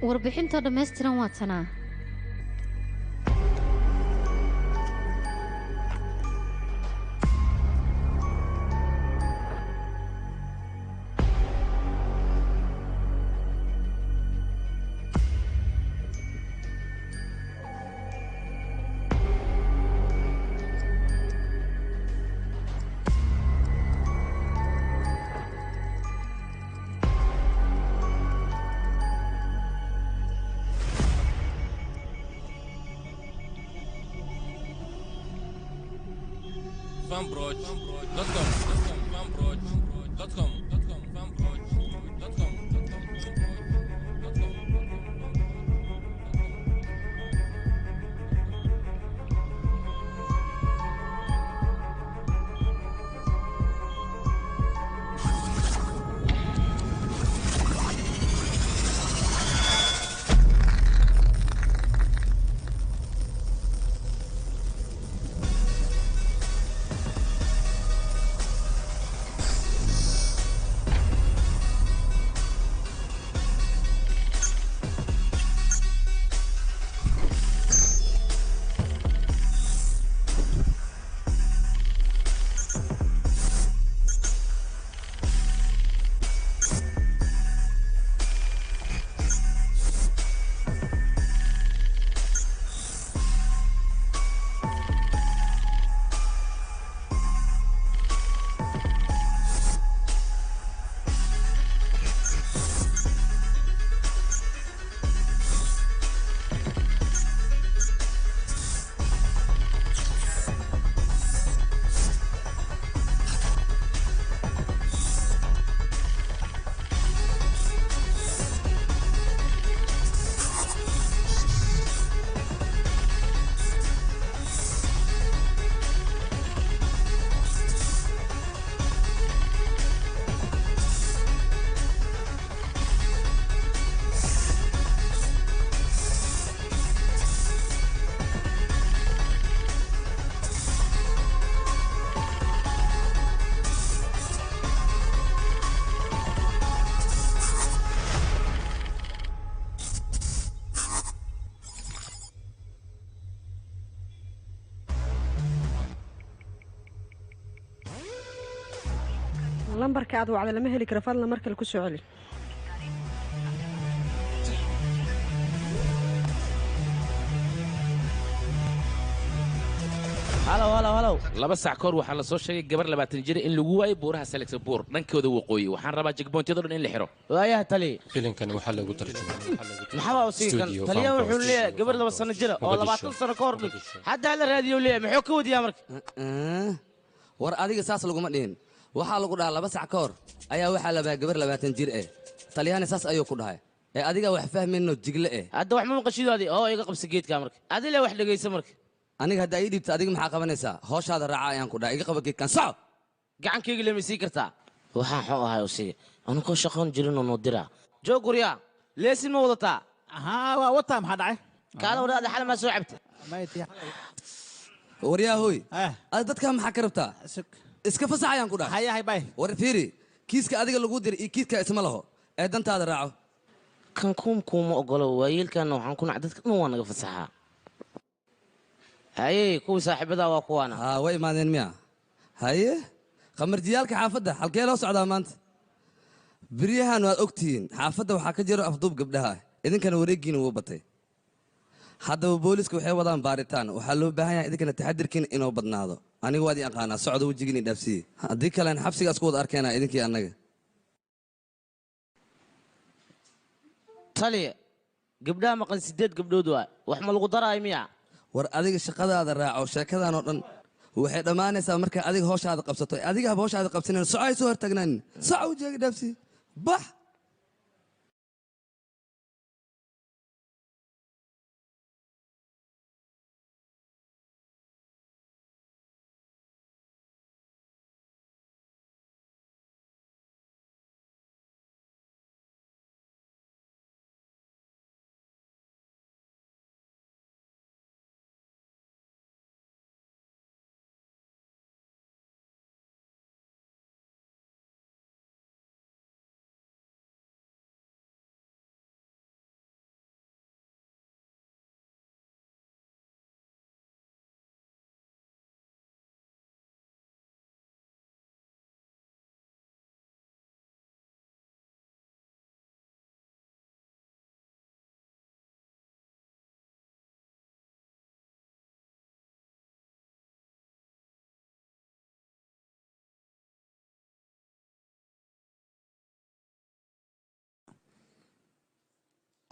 warbixinta dhammaystiran waa tanaa. lambarka aad wacda lama heli karo fadlan markale ku soo celi. halow laba sac koor waxaa la soo sheegay gabar 20 jir in lagu waayay buuraha Salexbuur dhankooda waqooyi waxaan rabaa jigboontyada dhan in la xiro waayaha tali filimkan waxa lagu tarjumay maxaa uu siikan taliya wuxuu leeyahay gabar 2 sano jir oo 20 sano koor dhig hadda la raadiyo leeyahay muxuu ka wadiyaa marka war adiga saas laguma dhihin waxaa lagu dhahaa 2 sac koor ayaa waxa la baa gabar 20 jir taliyana saas ayuu ku dhahay adiga wax fahmayno jigle hadda wax ma maqashidoodii oo iga qabsi geedka marka adile wax dhageysa marka aniga hadda ay dhibta adiga maxaa qabanaysaa hawshaada raaca ayaan ku dhahay iga qaba geedkan soco gacankayga lama sii kartaa waxaan xoo ahay oo sii anu ko shaqoon jirin oo noo dira joog guriya leesin ma wadataa waa wataa maxaa dhacay kaala wadaada xal ma soo cabta waryaa hooy dadka maxaa ka rabtaa iska fasax ayaan ku dhahay hayahay bay war fiiri kiiska adiga lagu diray iyo kiiska isma laho dantaada raaco kan kuma ogolo waayilkan waxaan ku nacay dadka dhan waa naga fasaxaa haye kuwii saaxiibada waa kuwaana way imaadeen miya haye qamarjiyaalka xaafadda halkee loo socdaa maanta biryahan waad ogtihiin xaafadda waxaa ka jiro afduub gabdhaha idinkana wareegiina wuu batay haddaba booliska waxay wadaan baaritaan waxaa loo baahan yahay idinkana taxadirkiina inoo badnaado aniga waad i aqaanaa socda wejigiina dhaafsiye haddii kalena xabsigaas ku wada arkeenaa idinkii annaga taliya gabdhaha maqan 8 gabdhood waa wax ma lagu daraayo miya war adiga shaqadaada raaco sheekadan oo dhan waxay dhammaanaysaa markaa adiga hawshaada qabsato adiga hawshaada qabsaneen soco ay soo hortaagnaan soco wejiga dhaafsiye bax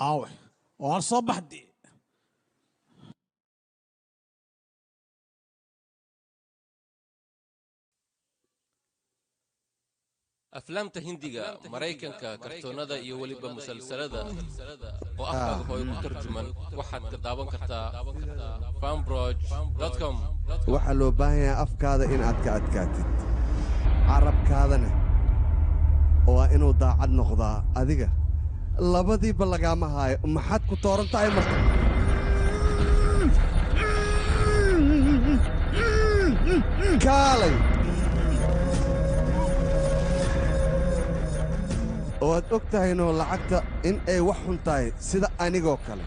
aawe waa soo baxdi aflaamta hindiga maraykanka kartoonada iyo weliba musalsalada oo afkaaga hooyo ku tarjuman waxaad ka daawan kartaa fanbroj.com waxaa loo baahan yahay afkaada inaad ka adkaatid carabkaadana waa inuu daacad noqdaa adiga labadiiba lagaama haayo maxaad ku tooran tahay marka kaalay waad og tahaynoo lacagta in ay wax xun tahay sida anigoo kale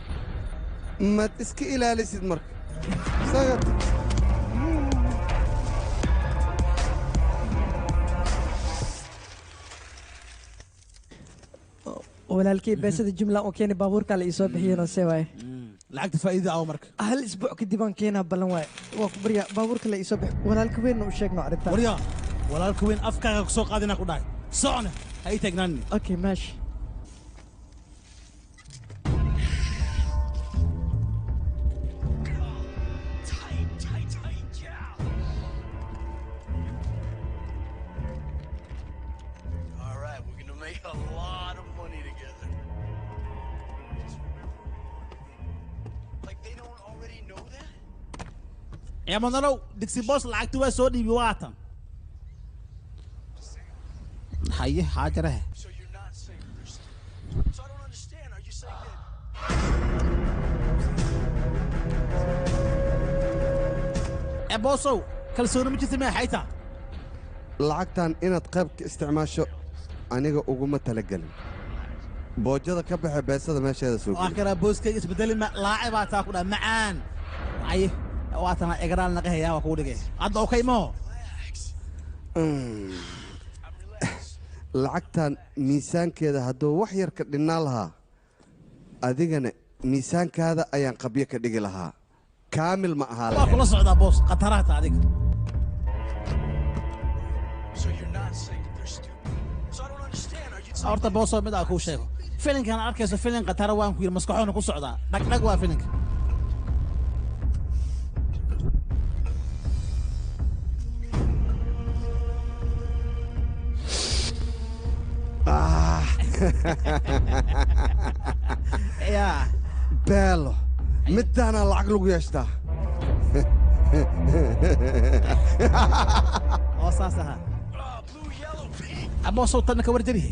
maad iska ilaalisid marka walaalkii beesada jumla oo keeni baabuurka la isoo bixiyeen oo see waaye lacagta faa'iida aw marka hal isbuuc kadib aan keenaa ballan waaye waa ku barya baabuurka la isoo bix walaalka weynna u sheegno arrintaa waryaa walaalka weyn afkaaga ku soo qaadina ku dhahay socona ha ii taagnaanni okay maashi يا منالو دكسي بوس لعقت waa soo dhiibi waatan haye haajare boosow kalsooni ma jirta ma hayta lacagtan inaad qayb ka isticmaasho aniga uguma talagelin boojada ka baxa beesada meesheeda soo waa kara booskayga isbedeli ma laacibaa taa ku dhaa macaan haye waatan egraan naga hayaa waa kuu dhigay hadda okay mo lacagtan miisaankeeda hadduu wax yar ka dhinnaan lahaa adigana miisaankaada ayaan qabyo ka dhigi lahaa kaamil ma ahaa waa kula socdaa boos khataraata adiga horta boosoo mid aa kuu sheego filinkan arkayso filin khatara waan ku yidhi maskaxoona ku socdaa dhagdhag waa filinka يا beelo middaanaa lacag lagu yeeshtaa oo saas ahaa aboosow tadna ka warjarihe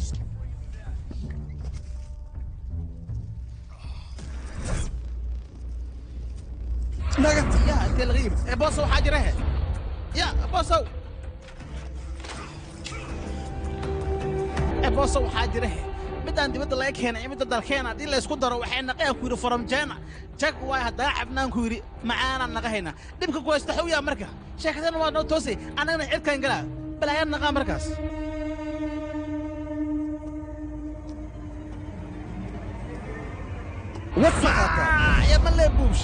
nagad ya intee laga yimid boosow waxaa jirahe ya boosow boosow waxaa jirahe midaan dibadda laga keenay midda dalkeena haddii laysku daro waxay naqeen ku yidhi from jena jag waay haddaa cabnaan ku yidhi macaanaan naga haynaa dhibka ku haysta xawyaa marka sheekadana waa noo toosay annagana cirkaan galaa balaayaan naqaa markaas ya ma lee buush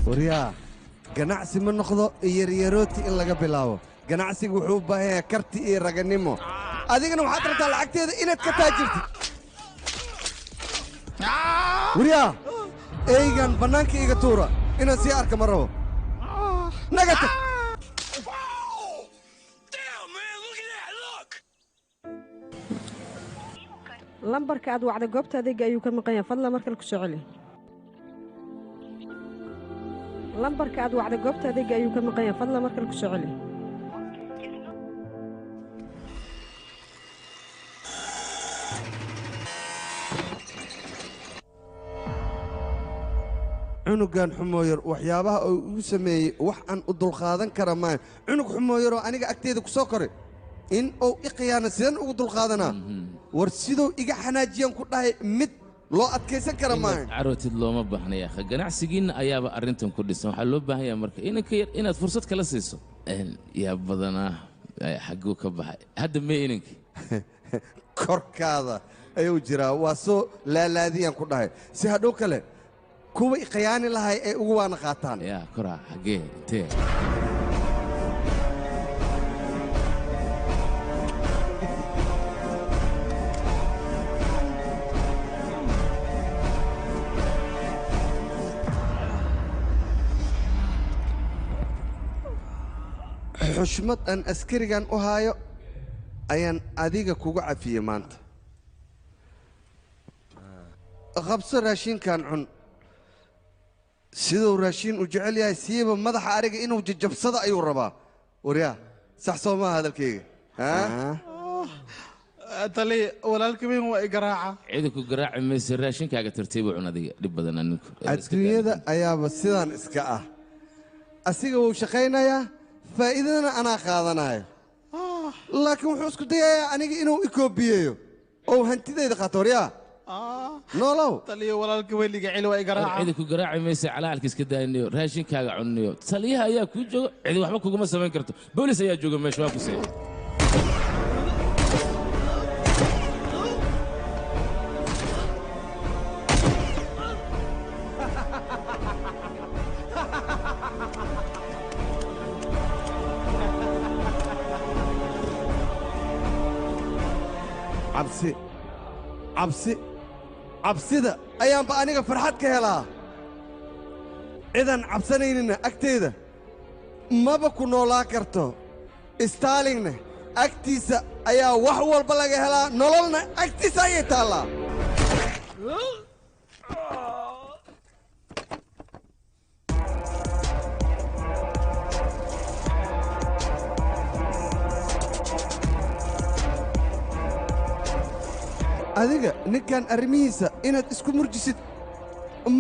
waryaa ganacsi ma noqdo yaryarooti in laga bilaabo ganacsiga wuxuu u baahan yahay karti iyo raganimo adigana waxaad rabtaa lacagteeda inaad ka taajirtid waryaa eygan bannaanka iga tuura inaan sii arka ma rabo naga tag lambarka aad wacda goobta adeega ayuu ka maqan yahay fadlan markale ku soo celi lambarka aad wacda goobta adeega ayuu ka maqan yahay fadlan markale ku soo celi cunugan xumooyar waxyaabaha uu igu sameeyey wax aan u dulqaadan kara maayo cunug xumooyaroo aniga agteeda ku soo koray in uu i khiyaano sideen ugu dulqaadanaa war siduu iga xanaajiyaan ku dhahay mid loo adkaysan kara maayo carootid looma baahnaya ganacsigiinna ayaaba arrintan ku dhisan waxaa loo baahan yahay marka inanka yar inaad fursad kala siiso yaa badanaa xagguu ka baxay hadda mee inankii korkaada ayuu jiraa waa soo laalaadiyaan ku dhahay si hadhow kale kuwa iqiyaani lahay ay ugu waana qaataan yaa koraa xaggee intee xushmad aan askarigan u haayo ayaan adiga kugu cafiyey maanta qabso raashinkan cun siduu raashin u jecel yahay siiba madaxa ariga inuu jajabsado ayuu rabaa waryaa sax soo maaha hadalkayga tali walaalka weyn waa i garaaca ciidanku garaaci mayse raashinkaaga tartiibu cun adiga dhib badan aninku adduunyada ayaaba sidaan iska ah asiga wuu shaqaynayaa faa'iidadana anaa qaadanayo laakiin wuxuu isku dayayaa aniga inuu i koobiyeeyo oo hantidayda qaato waryaa noolow taliyo walaalka weyliga celi waa i garaaca ciidanku garaaci mayse calaalka iska daaynayo raashinkaaga cunniyo taliyaha ayaa kuu jooga cidi waxba kuguma samayn karto boolis ayaa jooga meesha waa ku see cabsida ayaanba aniga farxad ka helaa cidan cabsanaynina agtayda maba ku noolaa karto staalingna agtiisa ayaa wax walba laga helaa nololna agtiisa ayay taallaa adiga ninkan arrimihiisa inaad isku murjisid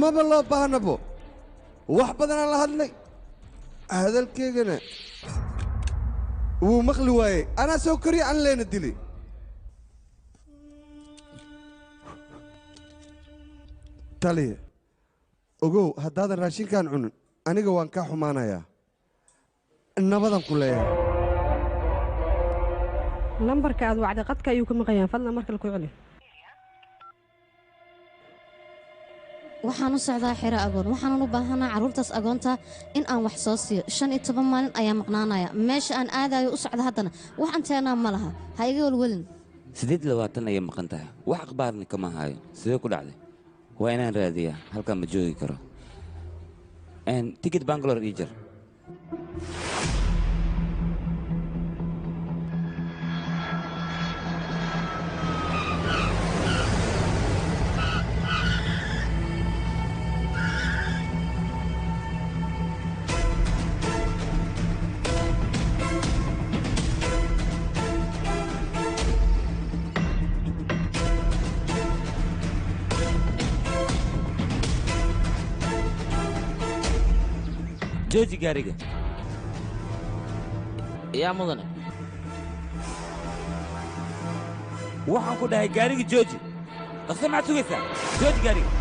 maba loo baahnabo wax badanaan la hadlay hadalkaygana wuu maqli waayey anaa soo koriya aan leena dilay taliya ogow haddaadan raashinkaan cunin aniga waan kaa xumaanayaa nabadan ku leeyahay lambarka aad wacday qadka ayuu ka maqayaan fadlan mar kale ku celi waxaan u socdaa xero agoon waxaanan u baahanaa carruurtaas agoonta in aan wax soo siiyo 15 maalin ayaa maqnaanaya meesha aan aadayo u socda haddana wax anteenaa ma laha ha iga walwelin 28 ayay maqan tahay wax akhbaarni kama hayo sidee ku dhacday waa inaan raadiyaa halkan ma joogi karo tikid bangalore ii jar jooji gaariga yaa mudane waxaan ku dhahay gaariga jooji dhaqso maxaad sugaysaa jooji gaariga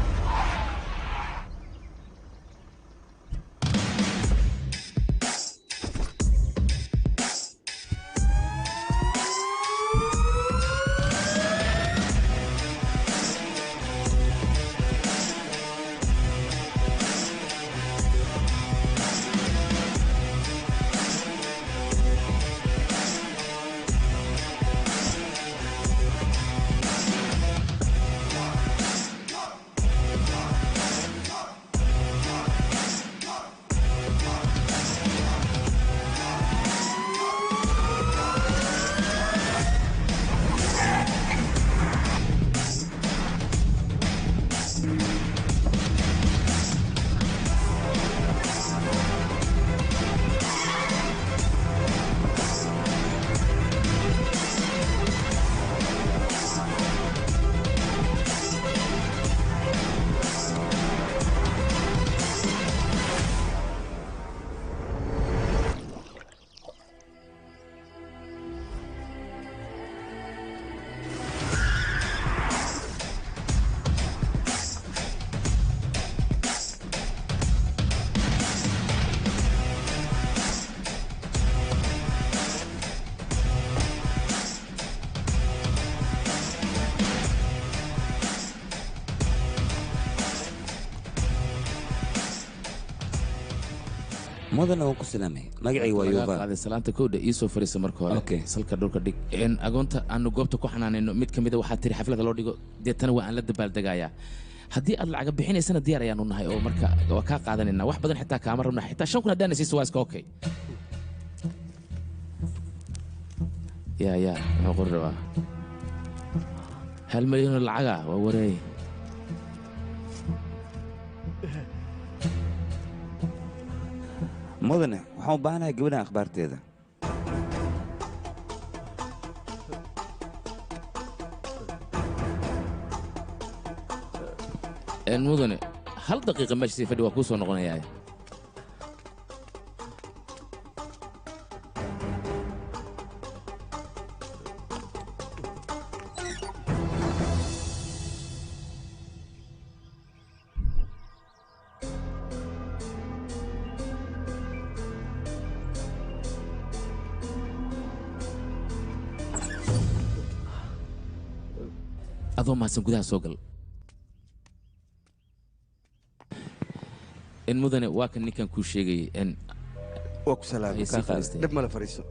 mudana waan ku salaamay magacayga waa yuuba qaaday salaanta kowda ii soo fariisa marka hore salka dhulka dhig agoonta aanu goobta ku xanaanayno mid ka mid a waxaa tiri xaflada loo dhigo deetana waa aan la dabaaldegayaa haddii aad lacaga bixinaysana diyaar ayaanu nahay oo marka waa kaa qaadanaynaa wax badan xitaa kaama rabna xitaa 5 kun haddaan siiso waa iska okay يا نقول روا هل مليون العقا ووري mudane waxaan u baahanahay gabadhan akhbaarteeda mudane hal daqiiqa meesha sii fadhi waa kuu soo noqonayaa adoo mahadsan gudaha soo gal mudane waa kan ninkan kuu sheegayay waa ku salaamay dhib male fariiso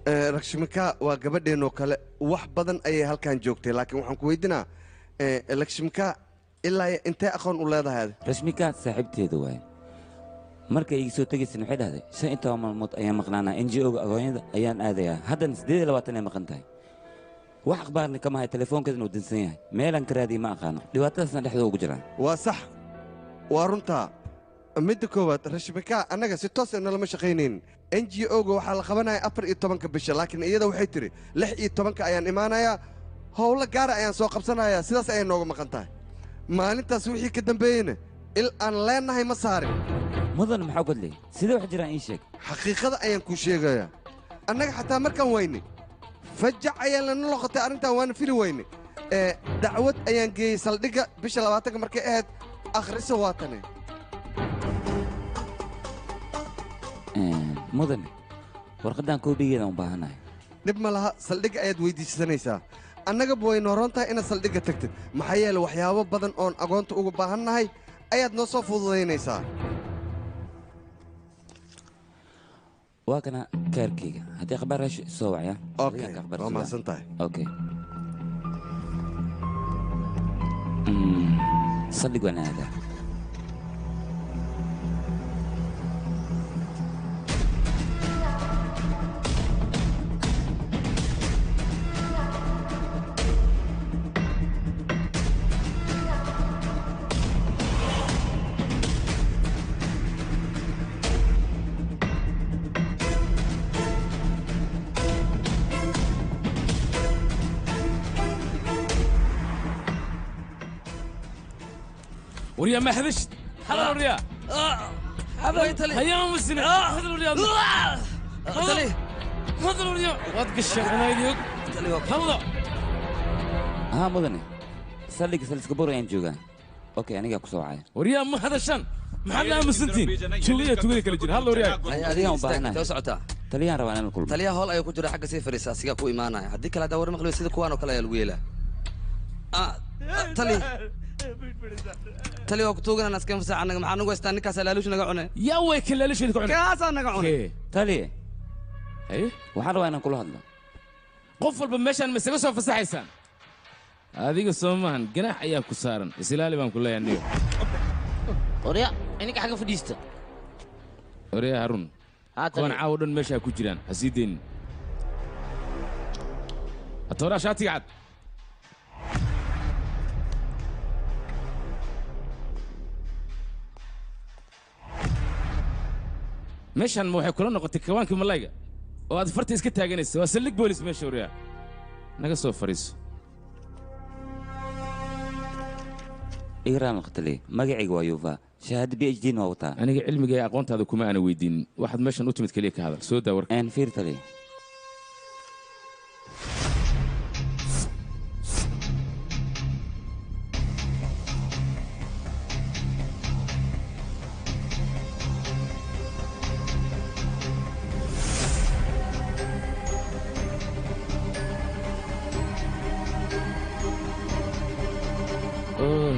lakshmika waa gabadheennoo kale wax badan ayay halkan joogtay laakiin waxaan ku weydinaa lakshmika ilaa intee aqoon u leedahay rashmika saaxiibteeda waaye marka iga soo tegaysana waxay dhahday 15 maalmood ayaan maqnaanaa NGO-ga agoonyada ayaan aadayaa haddana 28 ay maqan tahay wax akhbaarna kama hay telefoonkeedana uu dansan yahay meelaan ka raadiye ma aqaano dhibaatadaasna dhexdooda ugu jiraan waa sax waa runtaa midda koowaad rashmika annaga si toos ah nalama shaqaynayn NGO-ga waxaa la qabanaya 14 bisha laakiin iyada waxay tiri 16 ayaan imaanayaa howlo gaara ayaan soo qabsanayaa sidaas ayay nooga maqan tahay maalintaas wixii ka dambeeyeyna il aan leenahay ma saarin mudan maxaa godley sidee wax jiraan ii sheeg xaqiiqada ayaan kuu sheegayaa annaga xataa markaan weyne fajac ayaan lana noqotay arrintan waana fili weyne dacwad ayaan geeyey saldhigga bisha 20 markay ahayd akhrisa waatane mudane warqaddaan koobigeedaan u baahanahay dhib ma laha saldhigga ayaad weyddiisanaysaa annagaba way nooroon tahay inaad saldhigga tagtid maxaa yeele waxyaabo badan oon agoonta uga baahannahay ayaad noo soo fududaynaysaa waa kana kaarkayga haddii akhbaar hesho soo wacya waa mahadsan tahay saldhig waan aadaa وريا ما حذشت حضر وريا هيا مسلم حضر وريا حضر وريا واتقشر انا يديك هلا ها مدني سلك كبور عين جوجا اوكي انا كسو عاي وريا ما هذا شن محل مسنتين شويه تقول كل جير هلا وريا adiga u baahnaa soo socota taliyaan rabaan inaan kulmo taliya hool ayuu ku jira xagga sii fariisa asiga ku imaanaya haddii kala dawar maqlo sida kuwaan oo kale ayaa lagu yeelaa tali waa ku tuugana naskeen fasax anaga maxaa nagu haystaa ninkaas laaluush naga cunay yaa way ka laaluush ka cunay kaas naga cunay tali hay waxaan rabaa inaan kula hadlo qof walba meeshaan ma isaga soo fasaxaysaan adiga soomaan ganax ayaa ku saaran islaali baan ku leeyahay niyo orya ininka xagga fadhiista orya harun kuwan caawo dhan meeshaa ku jiraan ha sii deynin atooraa shaatiga cad meeshaan ma waxay kula noqotay kawaankii malayga oo aad farta iska taaganaysa waa saldhig boolis meesha oryaa naga soo fariiso igraan laqtali magacayga waa yuufa shahaada PhD na wataa aniga cilmiga iyo aqoontaada kuma aana weydiinin waxaad meeshan u timid kaliya ka hadal soo daa warka fiir tali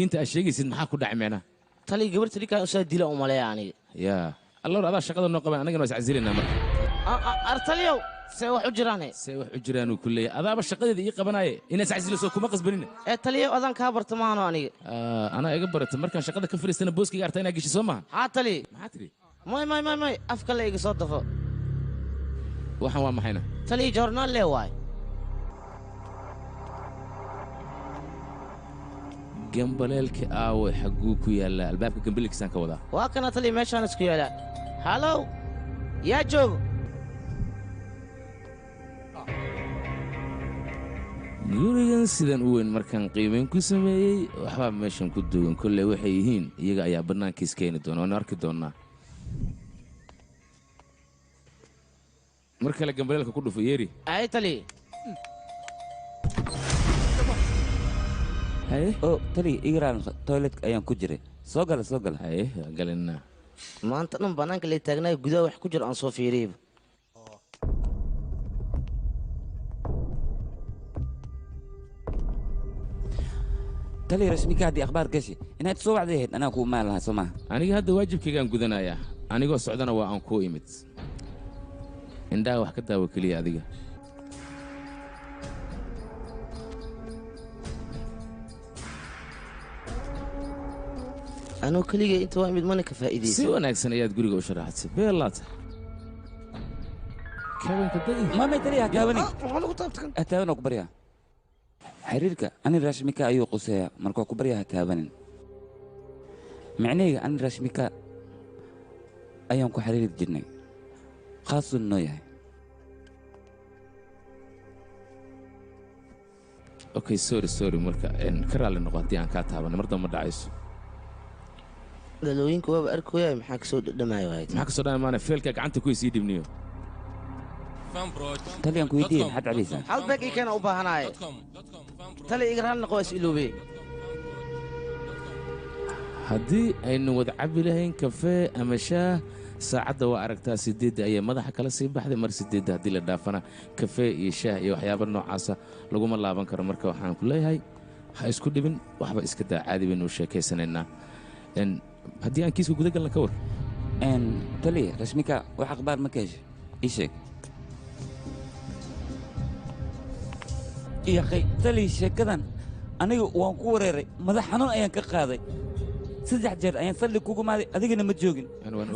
masaakiinta aad sheegaysid maxaa ku dhacay micnaha tali gabarta ninkaan usaa dila u maleeya aniga yaa alloor adaa shaqada noo qaban annagana waa iscasilinaa marka artaliyow see wax u jiraane see wax u jiraanuu ku leeyahay adaaba shaqadeeda ii qabanaaye inaad iscasilayso kuma qasbanina taliya adan kaa barta maano aniga anaa iga barata markaan shaqada ka fadhiistana booskayga artaa inaa geshi soo maaha haa taliya maxaa tidhi may afka la iga soo dafo waxaan waa maxayna taliya joornaal lee waay gambaleelka aawe xagguu ku yaallaa albaabka gambaleelkiisaan ka wadaa waa kana taliya meeshaan isku yaalaa halow yaa joogo gurigan sidan u weyn markaan qiimayn ku sameeyey waxbaa meeshan ku dugan kolley waxay yihiin iyaga ayaa bannaankiis keeni doona waanu arki doonnaa mar kale gambaleelka ku dhufo yeeri ay taliya haye oo taliya igraan toiletka ayaan ku jiray soo gala haye galinaa maanta dhan bannaanka lay taagnaay gudaha wax ku jiro aan soo fiiriyeyba taliya rasmika haddii akhbaar gashi inaad soo wacday ahayd anaa ku imaan lahaa soo maaha aniga hadda waajibkaygaan gudanayaa anigoo socdana waa aan kuu imid indhaha wax ka daawo keliya adiga anuu keligay inta waa imid mana ka faa'iidaysa si wanaagsan ayaad guriga u sharaxadsay beelaata kabanka dadi maamay taliya hataabanin waxaa lagu taabtakan hataaban oo ku baryaa xiriirka ani rashmika ayuu quseeyaa markuu ku baryaa hataabanin micnahayga ani rashmika ayaan ku xiriiri jirnay khaasuu noo yahay okay sorry marka ka raalli noqo haddii aan kaa taabanay mar damba ma dhacayso dalooyinka waaba arkooyaa maxaa ka soo dhadhamaayo maxaa ka soo dhamaay maana feelka gacanta ku sii dhibniyo taliyaan ku weydiiyey maxaad cabaysaa hal beeg ii keena u baahanaaye tali igraan noqo waa is iloobee haddii aynu wada cabbi lahayn kafee ama shaah saacadda waa aragtaa sideedda ayay madaxa kala sii baxday mar sideedda haddii la dhaafana kafee iyo shaah iyo waxyaaba noocaasa laguma laaban karo marka waxaan ku leeyahay ha isku dhibin waxba iska daa caadi baynu u sheekaysanaynaa haddii aan kiiska guda galna ka war taliya rashmika wax akhbaar ma ka heshay ii sheeg yaqay taliya sheekadan aniga waan ku wareeray madax xanuun ayaan ka qaaday 3 jeer ayaan salli kugu maaday adigana ma joogin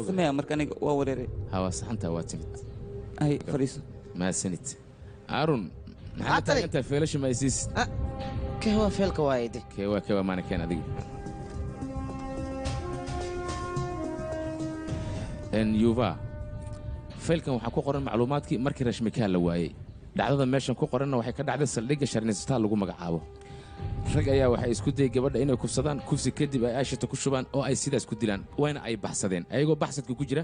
sameeya marka aniga waa wareeray hawa saxanta waa timid ay fariiso maasanid aarun maxaa taagantaa feelasha maysiis kewa feelka waayde kewa maana keen adiga yuva faylkan waxaa ku qoran macluumaadkii markii rashmikaa la waayey dhacdada meeshan ku qoranna waxay ka dhacday saldhigga sharnistaa lagu magacaabo rag ayaa waxay isku dayey gabadha inay kufsadaan kufsi kadib ay aashata ku shubaan oo ay sidaas ku dilaan wayna ay baxsadeen ayagoo baxsadka ku jira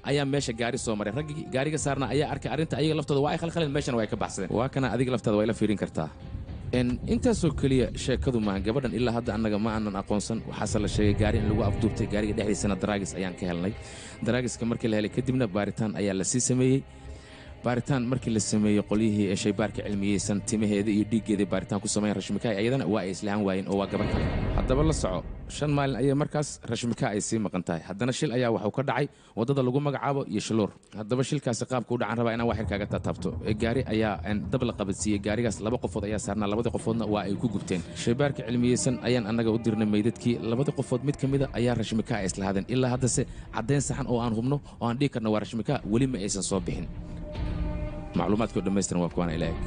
ayaa meesha gaari soo maray raggii gaariga saarna ayaa arkay arrinta ayaga laftooda waa ay khalkhaleen meeshana waa ay ka baxsadeen waa kana adiga laftaada waa ila fiirin kartaa intaasoo keliya sheekadu maahan gabadhan ilaa hadda annaga ma aanan aqoonsan waxaase la sheegay gaari in lagu afduubtay gaariga dhexdiisana daraagis ayaan ka helnay daraagiska markii la helay kadibna baaritaan ayaa la sii sameeyey baaritaan markii la sameeyey qolyihii ee shaybaarka cilmiyeysan timaheeda iyo dhiiggeedii baaritaan ku sameeyeen rashmikaay ayadana waa ay islahaan waayeen oo waa gabar kale haddaba la soco 5 maalin ayay markaas rashmika ay sii maqan tahay haddana shil ayaa waxuu ka dhacay waddada lagu magacaabo iyo shiluur haddaba shilkaasi qaabka u dhacan rabaa inaan waxir kaaga taataabto gaari ayaa dab la qabadsiiyey gaarigaas 2 qofood ayaa saarnaa 2 qofoodna waa ay ku gubteen shaybaarka cilmiyeysan ayaan annaga u dirnay meydadkii 2 qofood mid ka mida ayaa rashmika ay islahaadeen ilaa haddase caddayn saxan oo aan hubno oo aan dhihi karno waa rashmika weli ma aysan soo bixin macluumaadkoo dhammaystiran waa kuwaana ila eg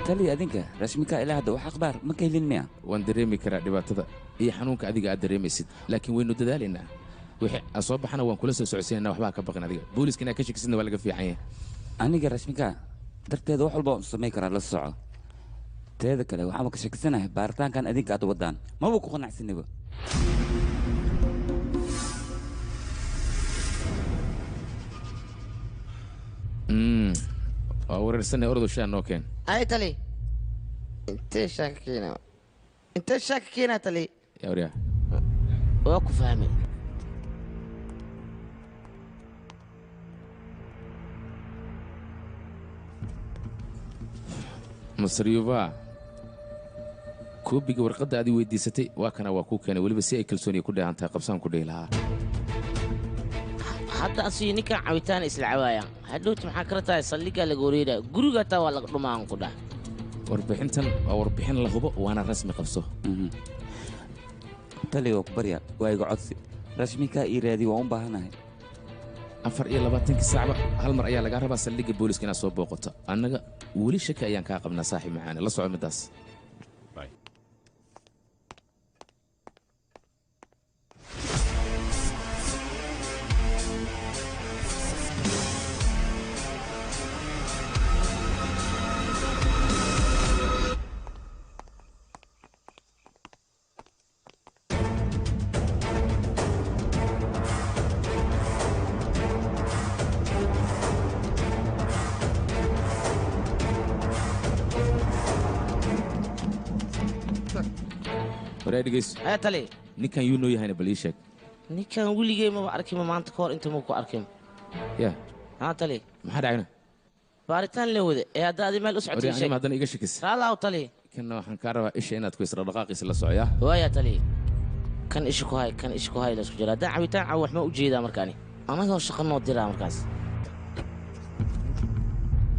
taliya adinka rashmika ilaa hadda wax akhbaar ma ka helin miya waan dareemi karaa dhibaatada iyo xanuunka adiga aad dareemaysid laakiin waynu dadaalaynaa wixii aan soo baxana waan kula soo socodsiinaynaa waxbaa ka baqin adiga booliska inaad ka shekisidna waa laga fiican yahay aniga rashmika darteeda wax walba waan samayn karaa la soco teeda kale waxaan ka shakisanahay baaritaankan adinka aad wadaan maba ku qanacsanaba waa wareersanay ordo shaa noo keen ay tali intee shaaka keenaa tali yawriya waa ku fahmay masar yuva koobiga warqadda aad i weydiisatay waa kana waa kuu keenay weliba si ay kalsooniya ku dheehan tahay qabsaan ku dhihi lahaa hadda asii ninkan cabitaan isla cabaayaan hadhowti maxaa kala tahay saldhiggaa laga wareeraa guriga taa waa laga dhumaan ku dhah warbixintan waa warbixin la hubo waana rasmi qabso tali waa ku barya waa iga codsi rasmikaa ii raadi waan u baahanahay 24 saacba hal mar ayaa lagaa rabaa saldhigga booliska inaad soo booqato annaga weli shaki ayaan kaa qabnaa saaxiib maxaane la soco middaas haya tali ninkan yuu noo yahayna bal ii sheeg ninkan weligey maba arkima maanta ka hor inta muu ku arkin ya haa tali maxaa dhacayna baaritaan la wada ee hadda adi meel u socotay sheeg haddana iga shakis raalaaw tali kanna waxaan kaa rabaa isha inaad ku isla dhaqaaqiisa la socoyaa waaya tali kan isha ku hay kan isha ku hay la isku jira haddaan cabitaan cawo wax ma u jeedaa markaani anagoo shaqo noo diraa markaas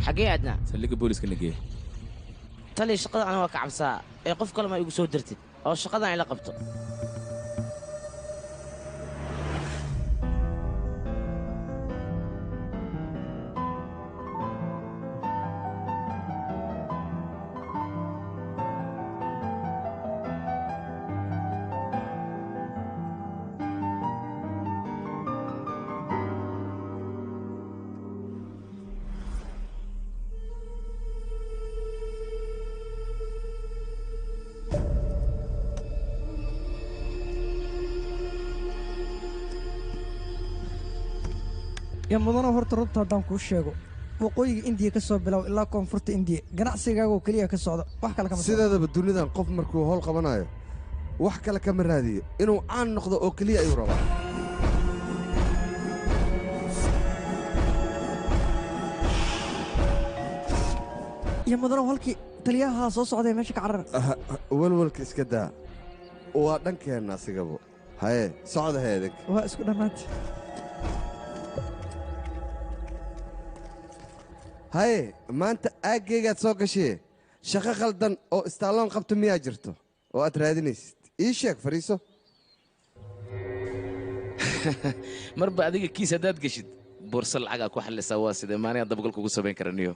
xaggee aadnaa saldhigga booliska nageeya tali shaqada ana waa ka cabsaa ee qof kale ma igu soo dirtid oo shaqadan ila qabto ya mudana horta runta haddaan kuu sheego waqooyiga indiya ka soo bilow ilaa koonfurta indiya ganacsigaagoo keliya ka socda wax kale kama sideedaba dunidan qof markuu howl qabanayo wax kale kama raadiyo inuu caan noqdo oo keliya ayuu rabaa ya mudanow halkii taliyaha soo socday meesha ka carar walwalka iska daa waa dhankeenna asigabo haye socda heedig waa isku dhammaantay haye maanta aaggaygaad soo gashee shaqo khaldan oo istaalloon qabto miyaa jirto oo aad raadinaysid ii sheeg fariiso marba adiga kiis haddaad geshid boorsa lacagaa ku xallisaa waa sidee maanigaa dabagalka ugu samayn karaniyo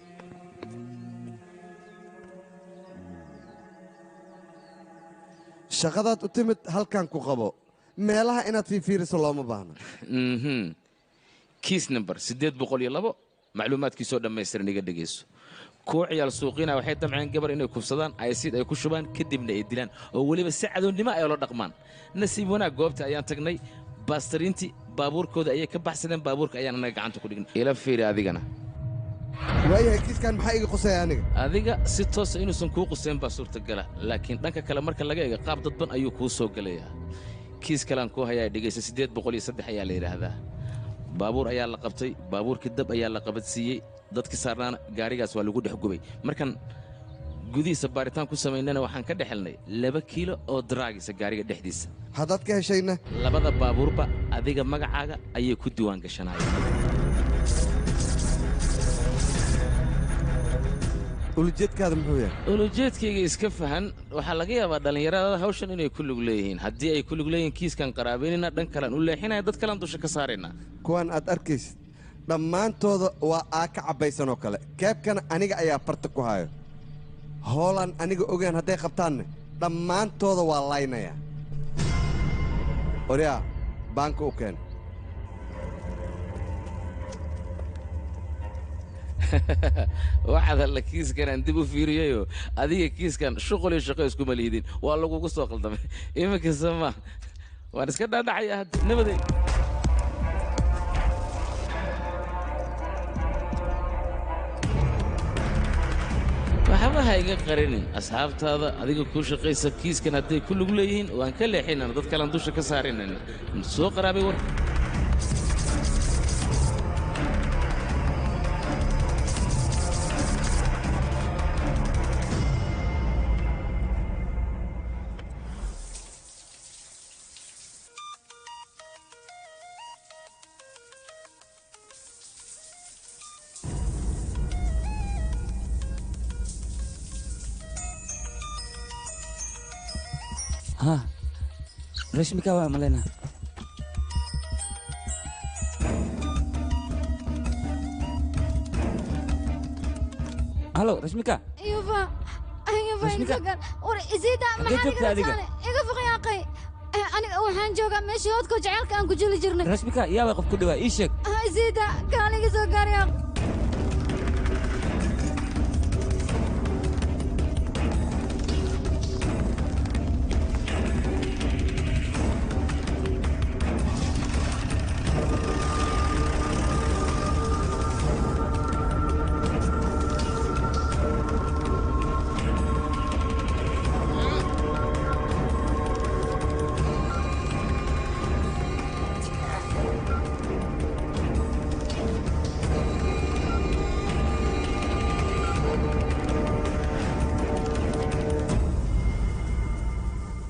shaqadaad u timid halkan ku qabo meelaha inaad fiifiiriso looma baahno kiis number 802 macluumaadkiisoo dhammaystiran iga dhegayso kuwa ciyaal suuqiina waxay damceen gabar inay kufsadaan aysiid ay ku shubaan kadibna ay dilaan oo weliba si cadoonnimo ay ula dhaqmaan nasiib wanaag goobta ayaan tagnay baastariintii baabuurkooda ayay ka baxsadeen baabuurka ayaan anaga gacanta ku dhignay ila fiiri adigana waayahay kiiskan maxaa iga qusaya aniga adiga si toosa inuusan kuu qusayn baa suurtagala laakiin dhanka kale marka laga eego qaab dadban ayuu kuu soo gelayaa kiis kalean kuu hayaa dhegaysa 803 ayaa la yidhaahdaa baabuur ayaa la qabtay baabuurkii dab ayaa la qabadsiiyey dadkii saarnaana gaarigaas waa lagu dhex gubay markan gudihiisa baaritaan ku samaynana waxaan ka dhexelnay 2 kiilo oo daraagisa gaariga dhexdiisa haddaad ka heshayna labada baabuurba adiga magacaaga ayay ku diiwaan gashanayeen ulujeedkaada muxuu yahay ulujeedkayga iska fahan waxaa laga yaabaa dhallinyarada hawshan inay ku lug leeyihiin haddii ay ku lug leeyihiin kiiskan qaraabaynayna dhan kalean u leexinaya dad kalean dusha ka saaraynaa kuwan aad arkaysid dhammaantooda waa aaka cabbaysan oo kale keebkana aniga ayaa farta ku hayo hoolaan aniga ogaan hadday qabtaanne dhammaantooda waa laynaya oryaa baanka u keen waxaad halla kiiskanaan dib u fiiriyayoo adiga kiiskan shuqul iyo shaqo iskuma liidin waa lagugu soo qaldamay iminkasta ma waan iska dhaadhacaya hadda nabaday waxba ha iga qarinin asxaabtaada adiga kuu shaqaysa kiiskan hadday ku lug leeyihiin waan ka leexinana dad kalean dusha ka saarinayna soo qaraabay war ها رشمكا waa malena halo rashmika يوفا يوفا رشمكا. إنسان ورا إزيدا Xagee joogtaa adiga? إيقا فقياقي أنا وحان جوغا ماشي هودكو جعلك أنكو جولي جرني rashmika yaa qof ku dhawaa ii sheeg إزيدا كان إيقا سو قاريا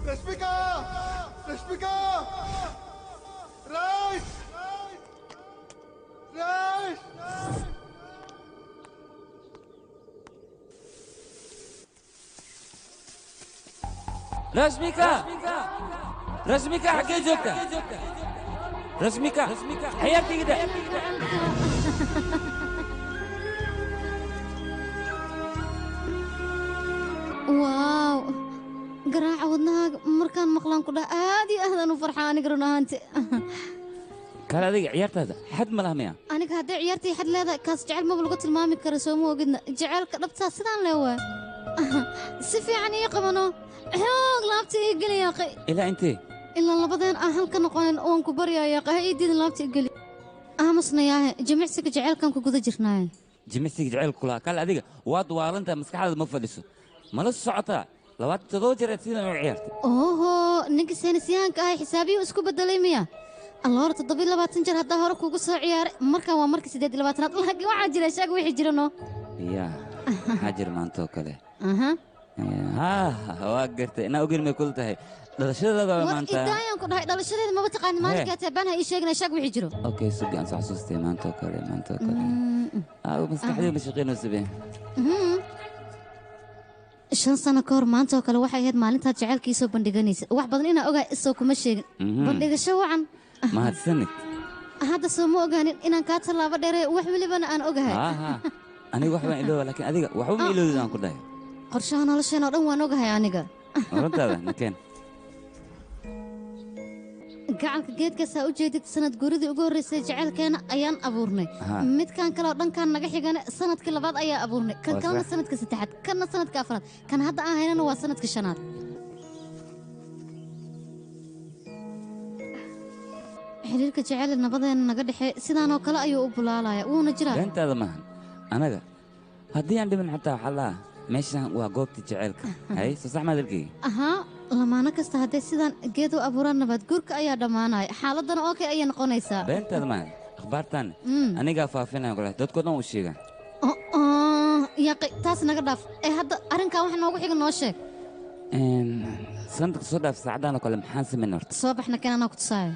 رشمكا رشمكا رايش رايش rashmika rashmika xagee joogta rashmika xayaartigida واو قراعة ودناها مركان مقلان كلها هادي أهلا وفرحاني قرنا أنت kale adiga ciyaartaada xad ma laha miya أنا هدي عيارتي حد لا كاس جعل ما بلغت المامي كرسومو وقدنا جعل كربتها سيدان لوا سفي عني يقبنو حوق لابتي يقلي يا أخي ilaa intee إلا لبدين أهل كان قوين أون كبريا يا أخي هاي دين لابتي يقلي أهمسنا ياه جميعسك جعل كان كوكودا جرناي jimicsiga jacayl kulaha kale adiga waad waalantaa maskaxdaada ma fadhiso mala socotaa 27 jeer sidan u ciyaartay أوه نيك سينسيان كاي حسابي واسكو بدلي ميا الله هور تضبي لباتن جر هدا هور كوغو سو عيار marka waa markii 8 laakiin waxa jira shaag wixii jirano ya hajir maanto kale aha waa gartay inaa ogir may kul tahay dhalashadada maanta idaayan ku dhahay dhalashadeeda ma taqaan maalinka taabana ay sheegnay shaag wixii jiro okay sugan soo xasuustay maanto kale maskaxdii ma shaqeynayso be shan sano ka hor maanta oo kale waxay ahayd maalintaad jacaylkiisoo bandhiganaysa wax badan inaa ogaa isoo kuma sheegin bandhigasho wacan mahadsanid hadda soo ma ogaanin inaan kaa tallaabo dheere wax welibana aan ogahay aniga wax baan ilooba laakiin adiga waxba ma iloodid aan ku dhahay qorshaha nolosheen oo dhan waan ogahay aniga runtaada nakeen gacalka geedkaasaa u jeedid sanad guuridii ugu horreysay jacaylkeena ayaan abuurnay midkan kale oo dhankaan naga xigana sanadkii labaad ayaa abuurnay kan kalena sanadka saddexaad kanna sanadka afraad kan hadda aan haynana waa sanadka shanaad xiriirka jacayl nabadeena naga dhexe sidaan oo kale ayuu u bulaalaya wuuna jiraa beentaada maahan anaga haddii aan dhimin xataa waxaa laa meeshan waa goobta jacaylka hay soo sax maadarkeyga ahaa lamaano kasta hadday sidaan geed u abuuraan nabaad guurka ayaa dhammaanaya xaaladana oo kale ayay noqonaysaa beentaada maahan akhbaartaan anigaa faafinaya kule dadkoo dhan u sheegaan yaqi taas naga dhaaf ee hadda arrinkan wax noogu xiga noo sheeg sanadka soo dhaaf saacadaan oo kale maxaan samayn horta soo baxna kan anaa ku tusaayo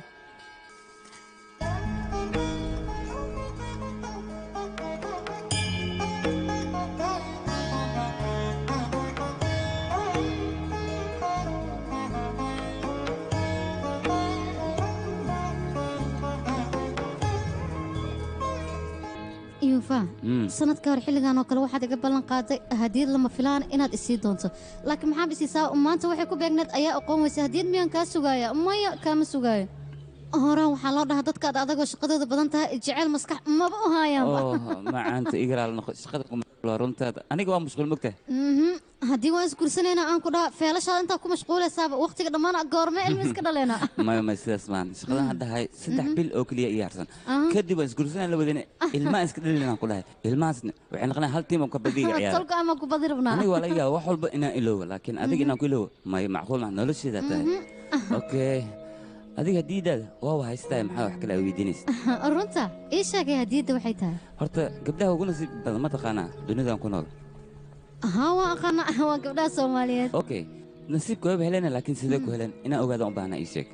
yuufa sanadka hor xilligan oo kale waxaad iga ballan qaaday hadiyad lama filaan inaad isii doonto laakiin maxaa bisiisaa maanta waxay ku beegneed ayaa aqoon weysa hadiyad miyaan kaa sugaaya maya kaama sugaayo horaan waxaa loo dhahaa dadkaad adagoo shaqadooda badan tahay jeceyl maskax maba u haayaanba macaanta igaraal noqo shaqada kuma runtaada aniga waa mashquul mogtahay haddii waan isguursanayna aan ku dhaha feelashaada intaa ku mashquulaysaaba waqtiga dhammaan goorme ilmi iska dhaleena maya sidaas maan shaqadan hadda hay 3 bil oo keliya ii harsan kadib waan isguursanayna la wadina ilmaha iska dhalinaan ku dhahay ilmahaasna waxay noqonayaan hal tiim oo ka badiga ciyaar tolka ama ku badi rabnaa aniga waa laga yaaba wax walba inaan iloobo laakiin adiga inaan ku iloobo maya macquul ma nolosheeda tahay okay adiga hadiidaada waa haystaa maxaa wax kale weydiinaysa runta ii sheegay hadiidda waxay tahay horta gabdhaha ugu nasiib badan ma taqaanaa dunidan ku nool ها واقنا waa gabdhaha Soomaaliyeed okay nasiibku way heleen laakiin sidee ku heleen ina ogaado u baahna ii sheeg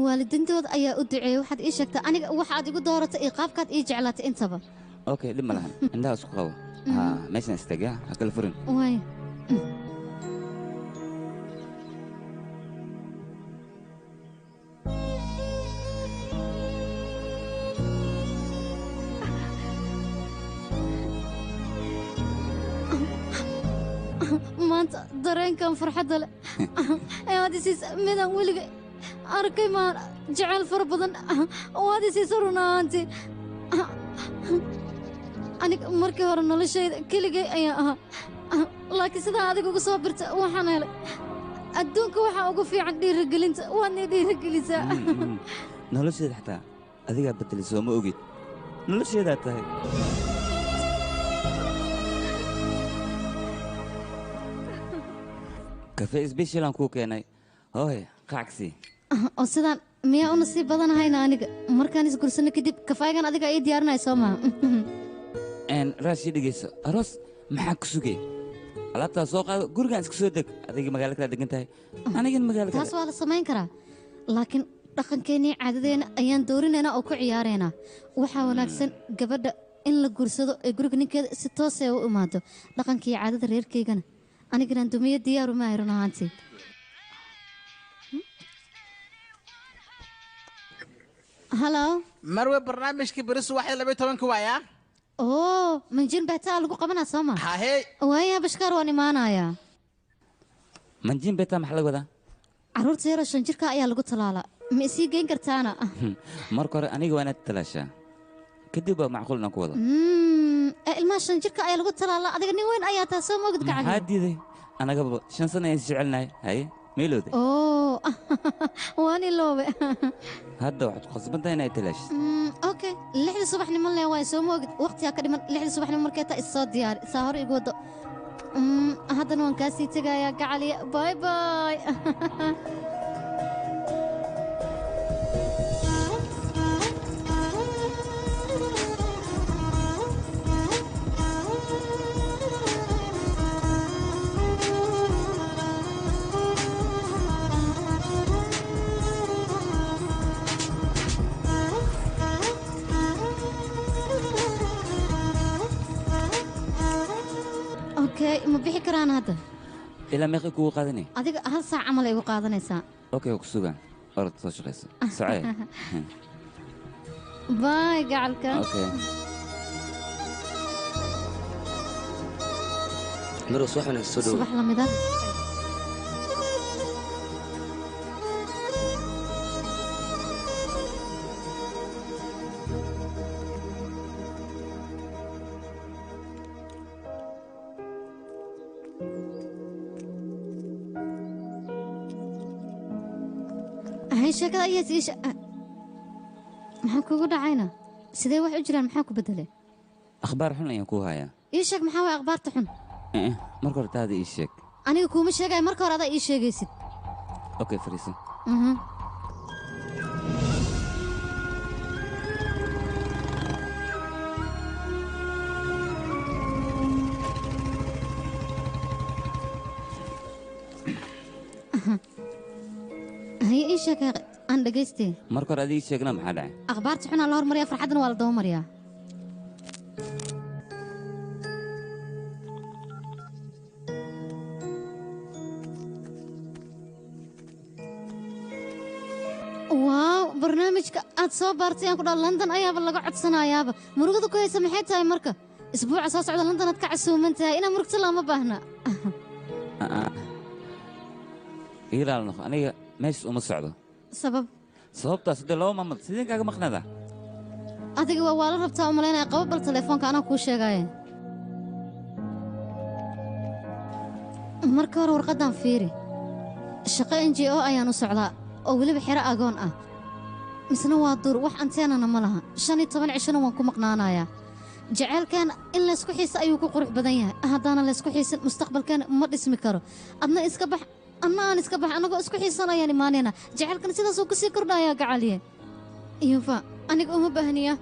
waalidintooda ayaa u duceeyay waxaad ii sheegtay aniga waxaad igu dooratay ii qaabkaad ii jeclaatay intaba okay dhib ma lahan indaa isku qabo meeshan istaga ha kala furin way maanta dareenkan farxadda leh ayaad isiisa midaan weliga arkay maan jecel fara badan waad isiisa run ahaantii aniga markii hore noloshayda keligay ayaan ahaa laakiin sidaa adiga uga soo birta waxaan helay adduunka waxaa ugu fiican dhiirigelinta waadnii dhiirigelisaa nolosheeda xataa adigaa bedelay soo ma ogid nolosheedaa tahay kafe isbeshalaan kuu keenay hooy qacagsi oo sidaan miyaa u nasiib badanahayna aniga markaan isgursano kadib kafaygan adiga ii diyaarinaya soo maha raashii dhegeyso aroos maxaa ku sugay alaabtaa soo qaado gurigaan iska soo deg adiga magaalo kala degan tahay anigana magaalo taas waa la samayn karaa laakiin dhaqankeennii caadadeena ayaan doorinaynaa oo ku ciyaaraynaa waxaa wanaagsan gabadha in la guursado ee guriga ninkeeda si toosee u imaado dhaqankii caadada reerkaygana aniganaan dumiyo diyaaru maahay run ahaantii halo marwe barnaamijkii beris waxay 12 waayaa oo manjin beetaa lagu qabanaa soo ma hahey waayaa bashkaar waan imaanayaa manjin beetaa maxaa laga wadaa carruurta yaro 5 jirka ayaa lagu talaalaa ma isii geyn kartaana marka hore aniga waa inaad talaashaa kadib waa macquul inaan ku wado ilmaha 5 jirka ayaa lagu talaalaa adiga nin weyn ayaa taa soo moogid gacan maxaa diiday anagaba 5 sano ayaan jecelnahay haye meelowde oo waan iloobe hadda waxaad qasbantahay inaad talaashid okay 6 subaxnimo lee waa soo moogid waqtiga ka dhiman 6 subaxnimo markay taa isoo diyaar saa hore igu wado haddana waan kaa sii tegayaa gacaliya bye bye ma bixi karaan hadda ilaa meeqay kugu qaadanay adiga hal saac camal ay igu qaadanaysaa okay ku sugan orod soo shaqayso socee باي قعلك اوكي مرو صباح من السودو صباح رمضان هاي شكلها ايش maxaa kugu dhacayna sidee wax u jiraan maxaa ku bedelay akhbaar xun ayaan ku hayaa ii sheeg maxaa way akhbaarta xun marka hore taada ii sheeg aniga kuuma sheegay marka hore adaa ii sheegaysid okay fariiso هي ii sheeg aan dhageystay marka hore adii sheegna maxaa dhacay akhbaarta xunaa la hormariyaa farxadana waa la daba mariyaa waaw barnaamijka aad soo baartay aan ku dhaha london ayaaba laga codsanayaaba murugada ku haysa maxay tahay marka isbuuca soo socda london aad ka casuuman tahay inaa murugta lama baahna ilaal noq aniga meeshas uma socdo sababtaas dee laba maamad sideen kaaga maqnaada adiga waa la rabtaa u malaynaya qabo bal telefoonka anaa kuu sheegaaye marka hore warqaddan fiiri shaqo NGO ayaan u socdaa oo weliba xero agoon ah misna waa duur wax anteenana ma laha 15 cishana waan ku maqnaanayaa jaceylkeena in laysku xiisa ayuu ku qurux badan yahay haddaana laysku xiisan mustaqbalkeena ma dhismi karo adna iska bax anna aan iska bax anagoo isku xiisan ayaan imaanaynaa jaceylkana sidaasuu ku sii kordhayaa gacaliye yufa aniga uma baahniya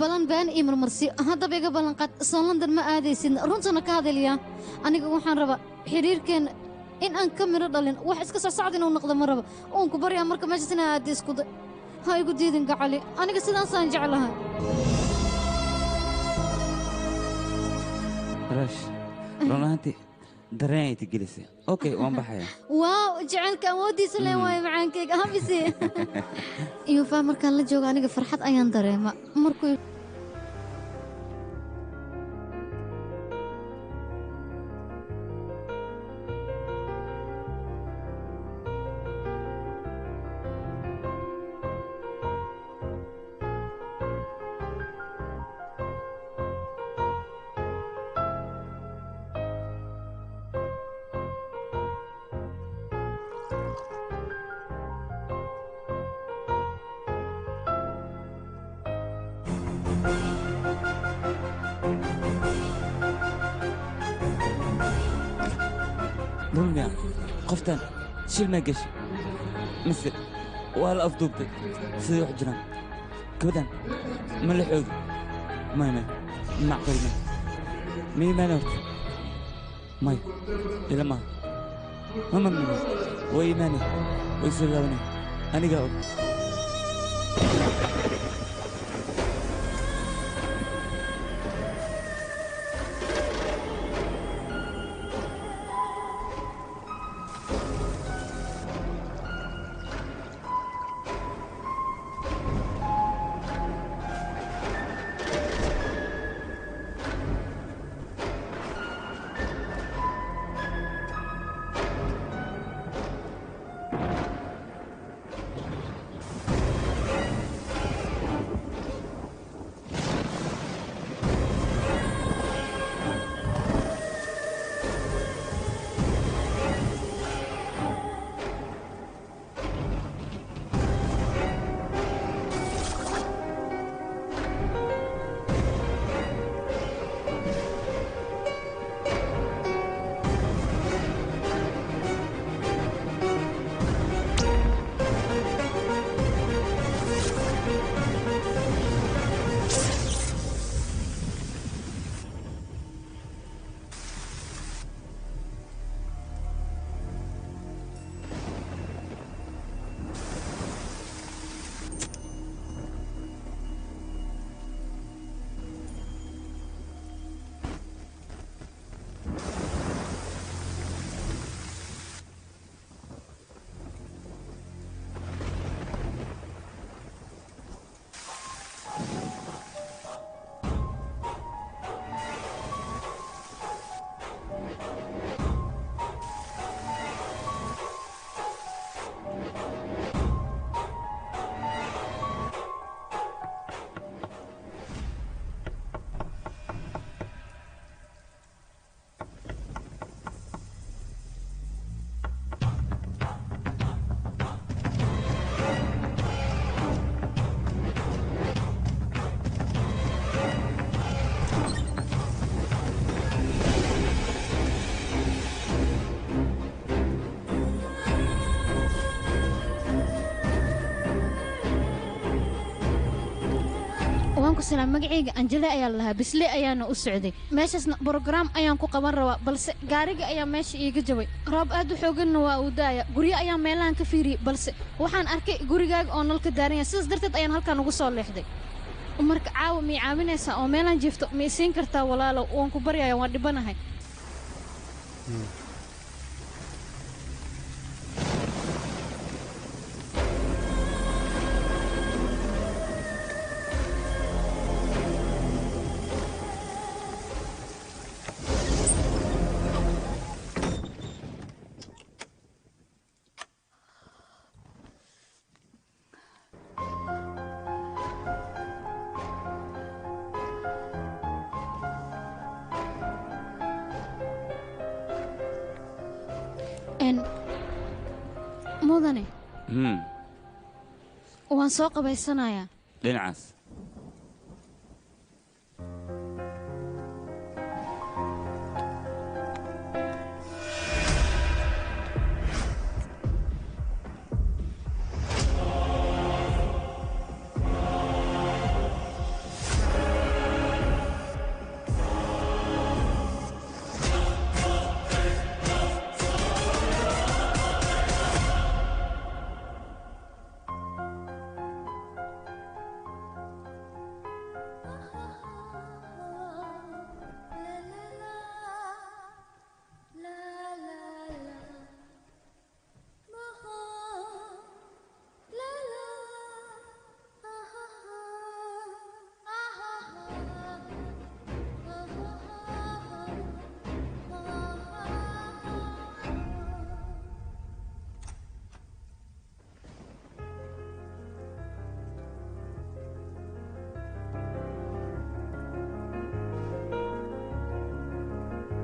balan baan ii marmarsiyo haddaba iga ballanqaad soo london ma aadaysid runtana ka hadalyaa aniga waxaan rabaa xiriirkeenna in aan ka midho dhalin wax iska socsocod inuu noqdo ma rabo uun ku baryaa marka meeshaas inaa aada iskuday ha igu diidin gacali aniga sidaasaan jeclahay rash run ahaantii dareen ay tigelisay okay waan baxaya waaw jacaylka awooddiisa leen waayo macaankayga habisi yuufaa markaan la joogo aniga farxad ayaan dareema markuu rulmiya qoftan shil ma gashi mise waa la afduubtay siday wax jiraan gabadhan ma la xoogi may macquul ma iimaana horta may ila maaha ma way iimaana way soo laabanay anigaa og magacayga Anjale ayaa lahaa bisle ayaana u socday meeshasna program ayaan ku qaban rabaa balse gaariga ayaa meesha iiga jabay roob aad u xooganna waa uu daaya guryo ayaa meelahan ka fiiriyay balse waxaan arkay gurigaaga oo nalka daaranya sidaas darteed ayaan halkan ugu soo leexday marka caawa mii caawinaysaa oo meelaan jiifto ma isiin kartaa walaalow waan ku baryayaa waan dhibanahay mudane waan soo qabaysanayaa dhinacaas waa mudane caadi matid biyaanooga si wanaagsan ayaa u garaaci taqaanaa ee gurigan kaligaa miyaad degan tahay maya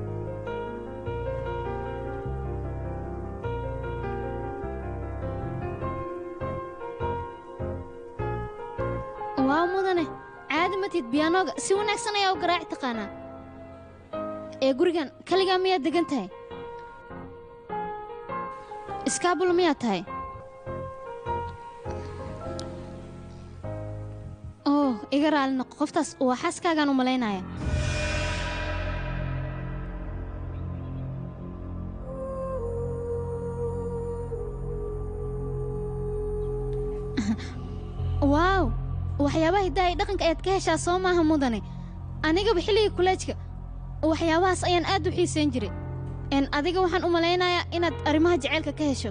aniga keliga ma degani laakiin waxaan deganaa guri kale oo saaxiibkay uu leeyahay. waa mudane caadi matid biyaanooga si wanaagsan ayaa u garaaci taqaanaa ee gurigan kaligaa miyaad degan tahay. iskaabul miyaa tahay oo iga raali noqo qoftaas waa xaaskaagaan u malaynaya waaw waxyaabaha hiddaha iyo dhaqanka ayaad ka heshaa soo maaha mudane anigaba xilligii kuleejka waxyaabahaas ayaan aad u xiisayn jiray adiga waxaan u malaynayaa inaad arrimaha jaceylka ka hesho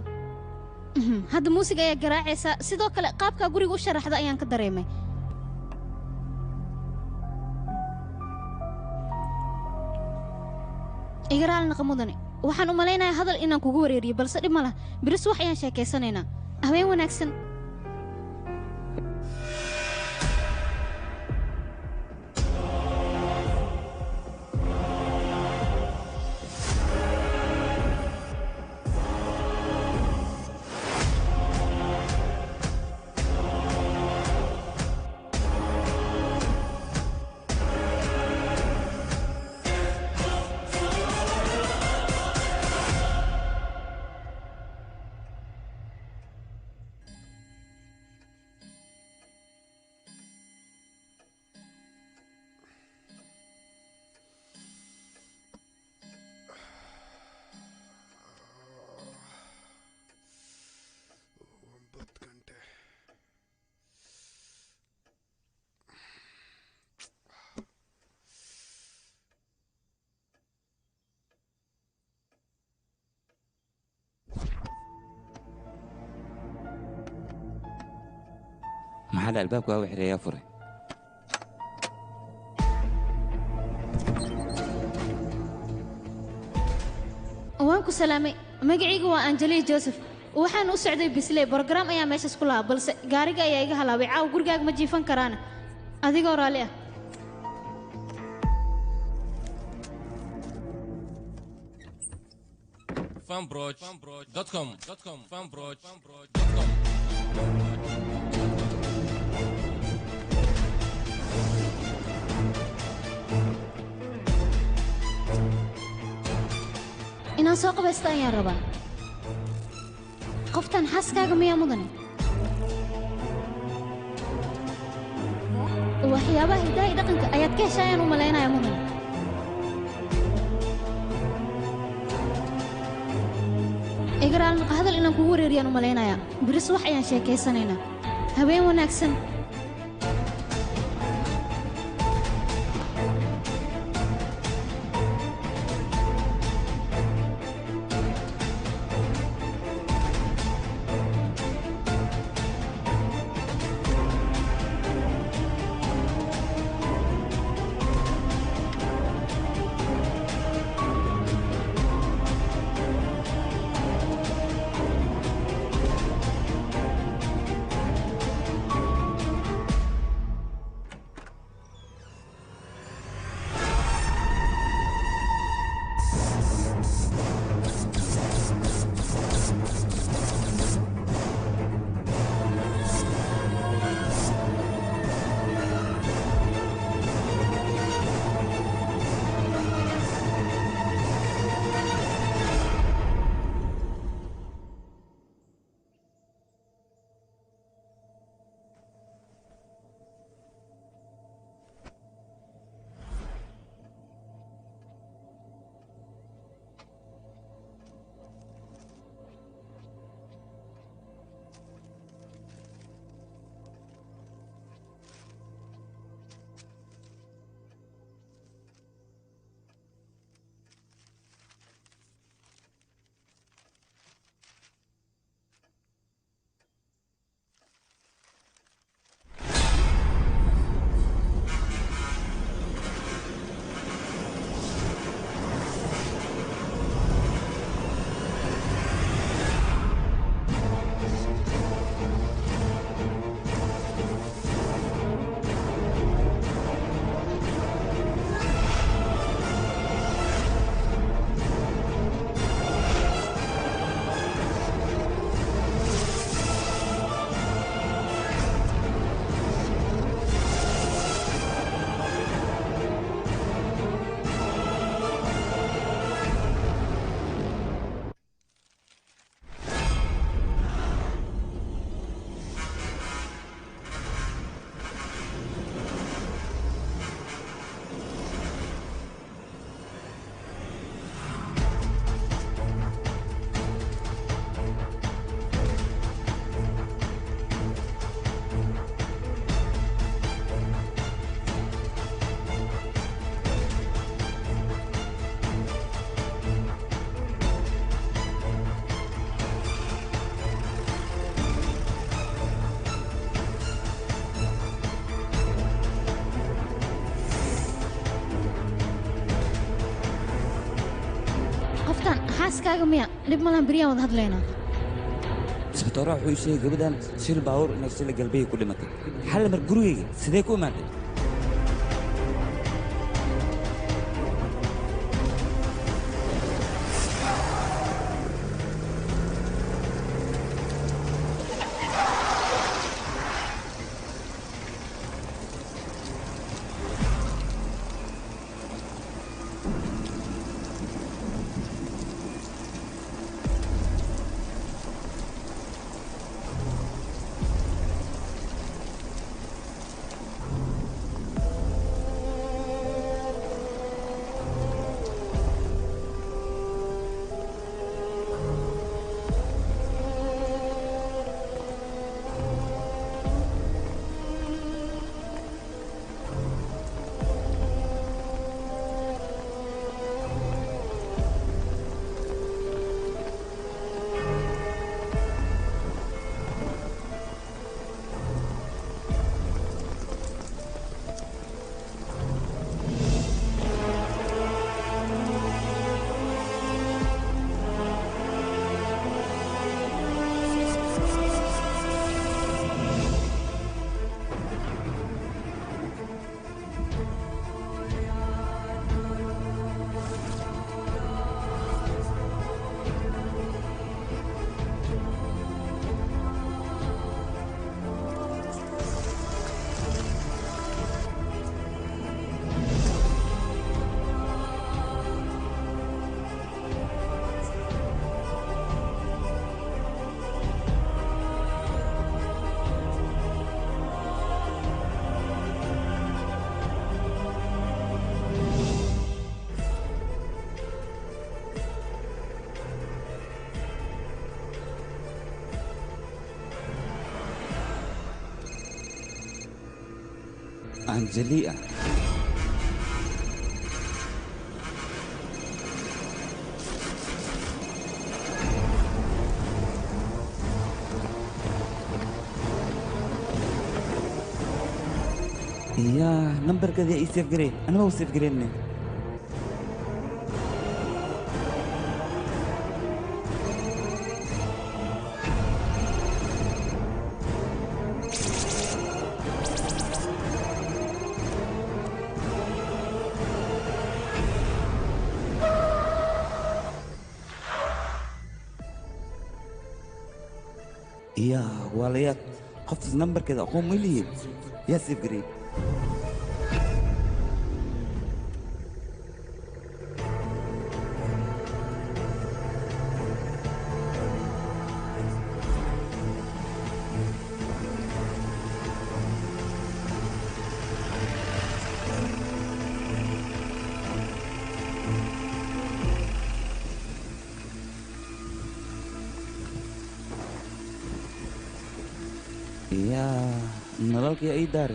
hadda muusiga ayaa garaacaysaa sidoo kale qaabkaa guriga u sharaxda ayaan ka dareemay iga raali naqa mudane waxaan u malaynayaa hadal inaan kugu wareeriyo balse dhib ma lah biris wax ayaan sheekaysanaynaa haween wanaagsan maxaa la albaabka waa xireeyaa furay waan ku salaamay magacaygu waa anjeli joseph waxaan u socday bisley brogram ayaa meeshaas ku lahaa balse gaariga ayaa iga halaabay caaw gurigaaga ma jiifan karaana adigoo raalli ah inaan soo qabaysta ayaan rabaa qoftan xaaskaaga miyaa mudane waxyaabaha hiddaha iyo dhaqanka ayaad ka heshaa ayaan u malaynayaa mudane igaraalnaqa hadal inaan kugu wareeriyaan u malaynayaa biris wax ayaan sheekaysanaynaa haween wanaagsan qoftan xaaskaaga miya dhib malan beriyaan wada hadlaynaa isbitooraha wuxuu ii sheegay gabadhan shil baawur inay shila galbeey ku dhimatay xal mar gurigayga sidee ku imaatay أنجليا يا نمبر كذا يسيف جرين أنا ما وسيف جرين يا وليات قفز نمبر كذا أقوم مليين يا سيف جرين يا نراك يا إيدار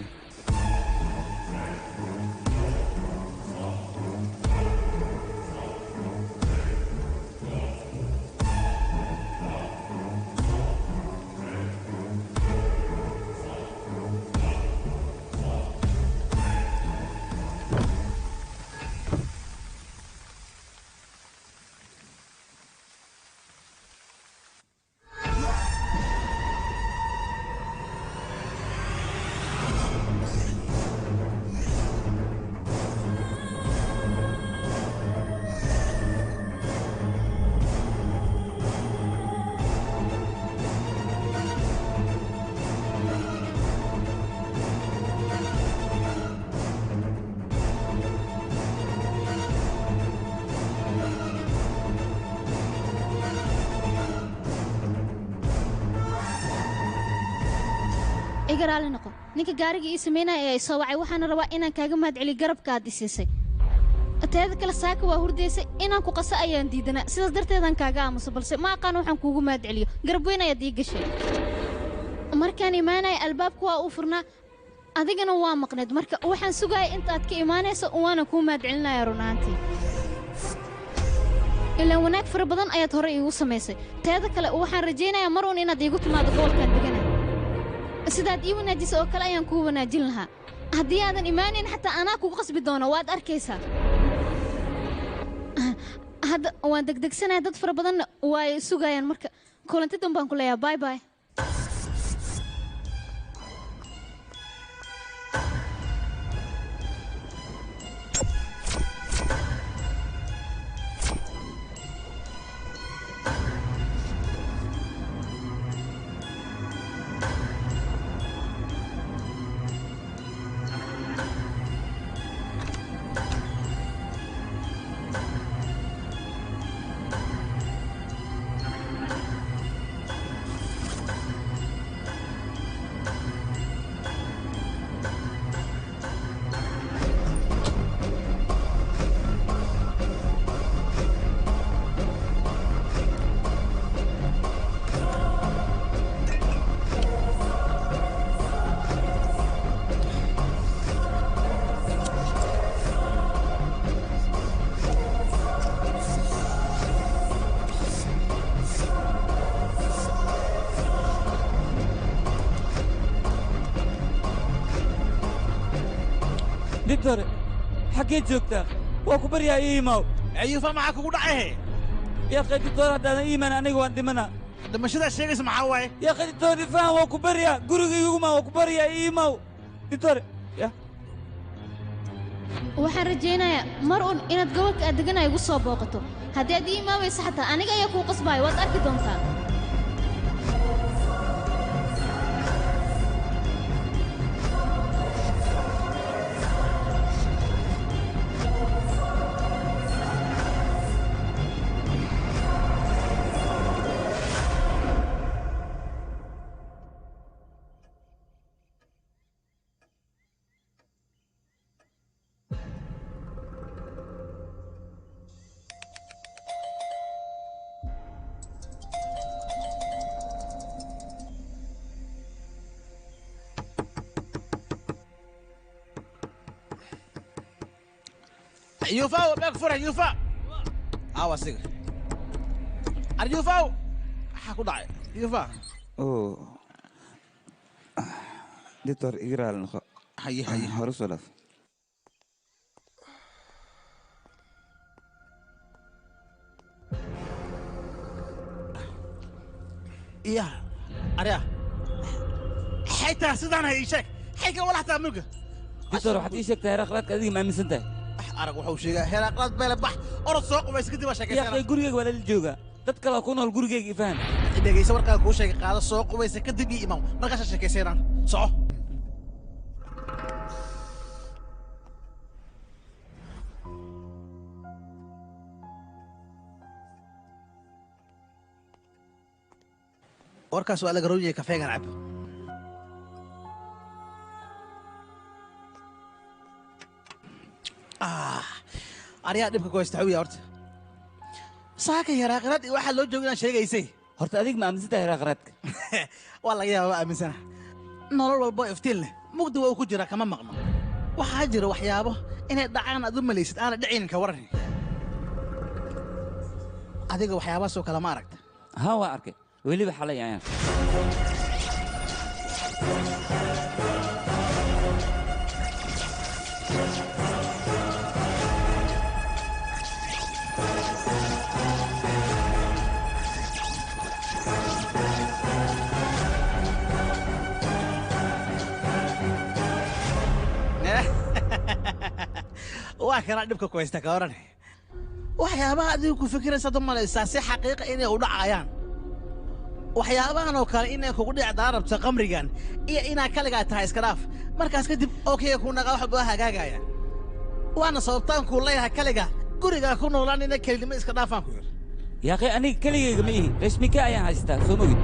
igaraali noqo ninka gaariga ii sameynaya ee soo wacay waxaan rabaa inaan kaaga mahad celiyo garabkaad isiisay teeda kale saaka waa hurdaysay inaan ku qaso ayaan diidanaa sidaas darteedaan kaaga aamuso balse ma aqaan waxaan kuugu mahad celiyo garab weyn ayaad ii gashay markaan imaanaya albaabku waa uu furnaa adigana waa maqneed marka waxaan sugaya intaad ka imaanayso waana kuu mahad celinaya runaantii ilaa wanaag fara badan ayaad hore iigu samaysay teeda kale waxaan rajaynayaa mar uun inaad iigu timaado gobolkan degana sidaad ii wanaajisa oo kale ayaan kuu wanaajin lahaa haddii aadan imaanayn xataa anaa kugu qasbi doono waad arkaysaa hadda waan degdegsanaya dad fara badanna way sugayaan marka kulanti danbaan ku leeyahay bye bye دكتور حكيت جوكتا وكبر يا إيماو أيوة معك وقول عيه يا أخي دكتور هذا إيمان أنا وأنت منا لما شذا الشيء اسمه حواي يا أخي دكتور فاهم وكبر يا قرقي يوما وكبر يا إيماو دكتور يا waxaan rajaynayaa mar uun inaad gobolka aad degan ay ugu soo booqato haddii aad ii imaameysa xataa aniga ayaa kuu qasbaayo waad arki doontaa يوفا وباك فرح يوفا واسيق يوفا حكو داعي يوفا اوه دكتور اقرا لنا هي هرس ولا يا اريا حيتا سيدان هي شيك حيك ولا حتى ملقه دكتور waxaad ii sheegtay raqladka adiga ma aaminsantahay arag wuxuu sheegay heeraqlad beel bax orod soo qubays kadib waa sheekaysan yaa akhay gurigayga waa la jooga dad kale ku nool gurigayga ifaan dhageysa warkaa kuu sheegay qaado soo qubays kadib ii imaw markaas sheekaysanaan soco warkaas waa laga rooniyay kafeegan cab aryaa dhibka ku haysta xawiya horta saaka yaraaqrad waxaa loo jooga inaan sheegaysay horta adig ma aaminsantahay yaraaqradka waa laga yaaba aaminsana nolol walbo iftiin leh mugdi waa uu ku jira kama maqno waxaa jira waxyaabo inay dhacaan aad u malaysid aana dhicinin ka waran adiga waxyaabahaasoo kale ma aragta haa waa arkay weliba xalay ayaan waa kana dhibka ku haysta ka waran waxyaabaha adigu ku fikiraysa dumalaysaa si xaqiiqa inay u dhacayaan waxyaabahan oo kale inay kugu dhicdaa rabta qamrigan iyo inaa kaligaa tahay iska dhaaf markaas kadib okey ku naqa wax baa hagaagaya waana sababtaan ku leeyahay kaliga guriga ku noolaan inay kelimo iska dhaafaan ku yir yaa akhay aniga kaligayga ma ihi rashmika ayaan haystaa soo mogid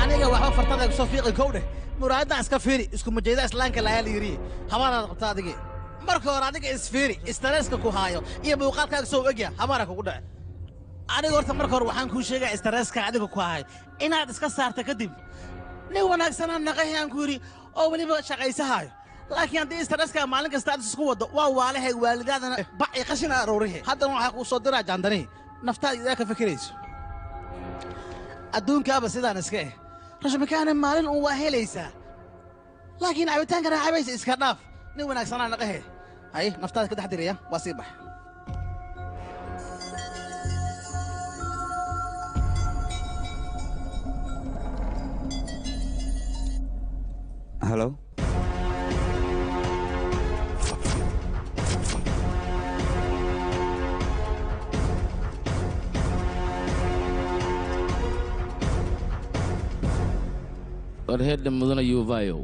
aniga waxba fartada ku soo fiiqi kowdhe muraadda iska fiiri isku majeeda islaanka la yiri habaana qabta adige marka hore adiga isfiiri stresska ku haayo iyo muuqaalkaaga soo egya habaana kugu dhac aniga horta marka hore waxaan kuu sheegaa stresska adiga ku haayo inaad iska saarta kadib nin wanaagsanaan naqayaan ku yiri oo weliba shaqaysahayo laakiin haddii stresska maalin kasta aad isku wado waa waalahay waalidaadana bac iyo qashin aroorihe haddana waxaa kuu soo diraa jaandani naftaada idaa ka fikirayso adduunkaaba sidaan iska eh rashmikaana maalin uun waa helaysaa laakiin cabitaanka raaxabaysa iska dhaaf nin wanaagsanaa naqahe hay naftaada ka dhex diraya waa sii bax halo warheedha mudana yuvayow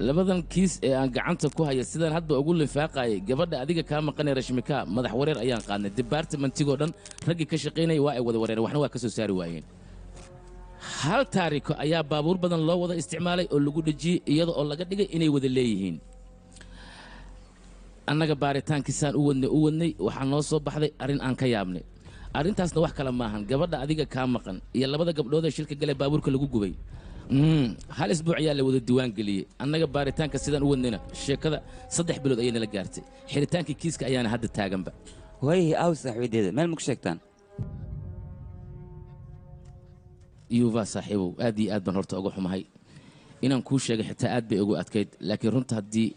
labadan kiis ee aan gacanta ku haya sidaan hadda ugu lifaaqayay gabadha adiga kaa maqanay rashmika madax wareer ayaan qaadnay debartimentigoo dhan raggii ka shaqaynaya waa ay wada wareereen waxna waa ka soo saari waayeen hal taariko ayaa baabuur badan loo wada isticmaalay oo lagu dhejiyey iyada oo laga dhigay inay wada leeyihiin annaga baaritaankiisaan u wadnay waxaa noo soo baxday arrin aan ka yaabnay arrintaasna wax kale maahan gabadha adiga kaa maqan iyo labada gabdhood ee shilka gale baabuurka lagu gubay hal isbuuc ayaa la wada diiwaan geliyey annaga baaritaanka sidaan u wadnayna sheekada 3 bilood ayay nala gaartay xiritaankii kiiska ayaana hadda taaganba waayahay aaw saaxiibadeeda meel ma ku sheegtaan yuva saaxiibow aad iyo aad baan horta uga xumahay inaan kuu sheegay xitaa aad bay ugu adkayd laakiin runta haddii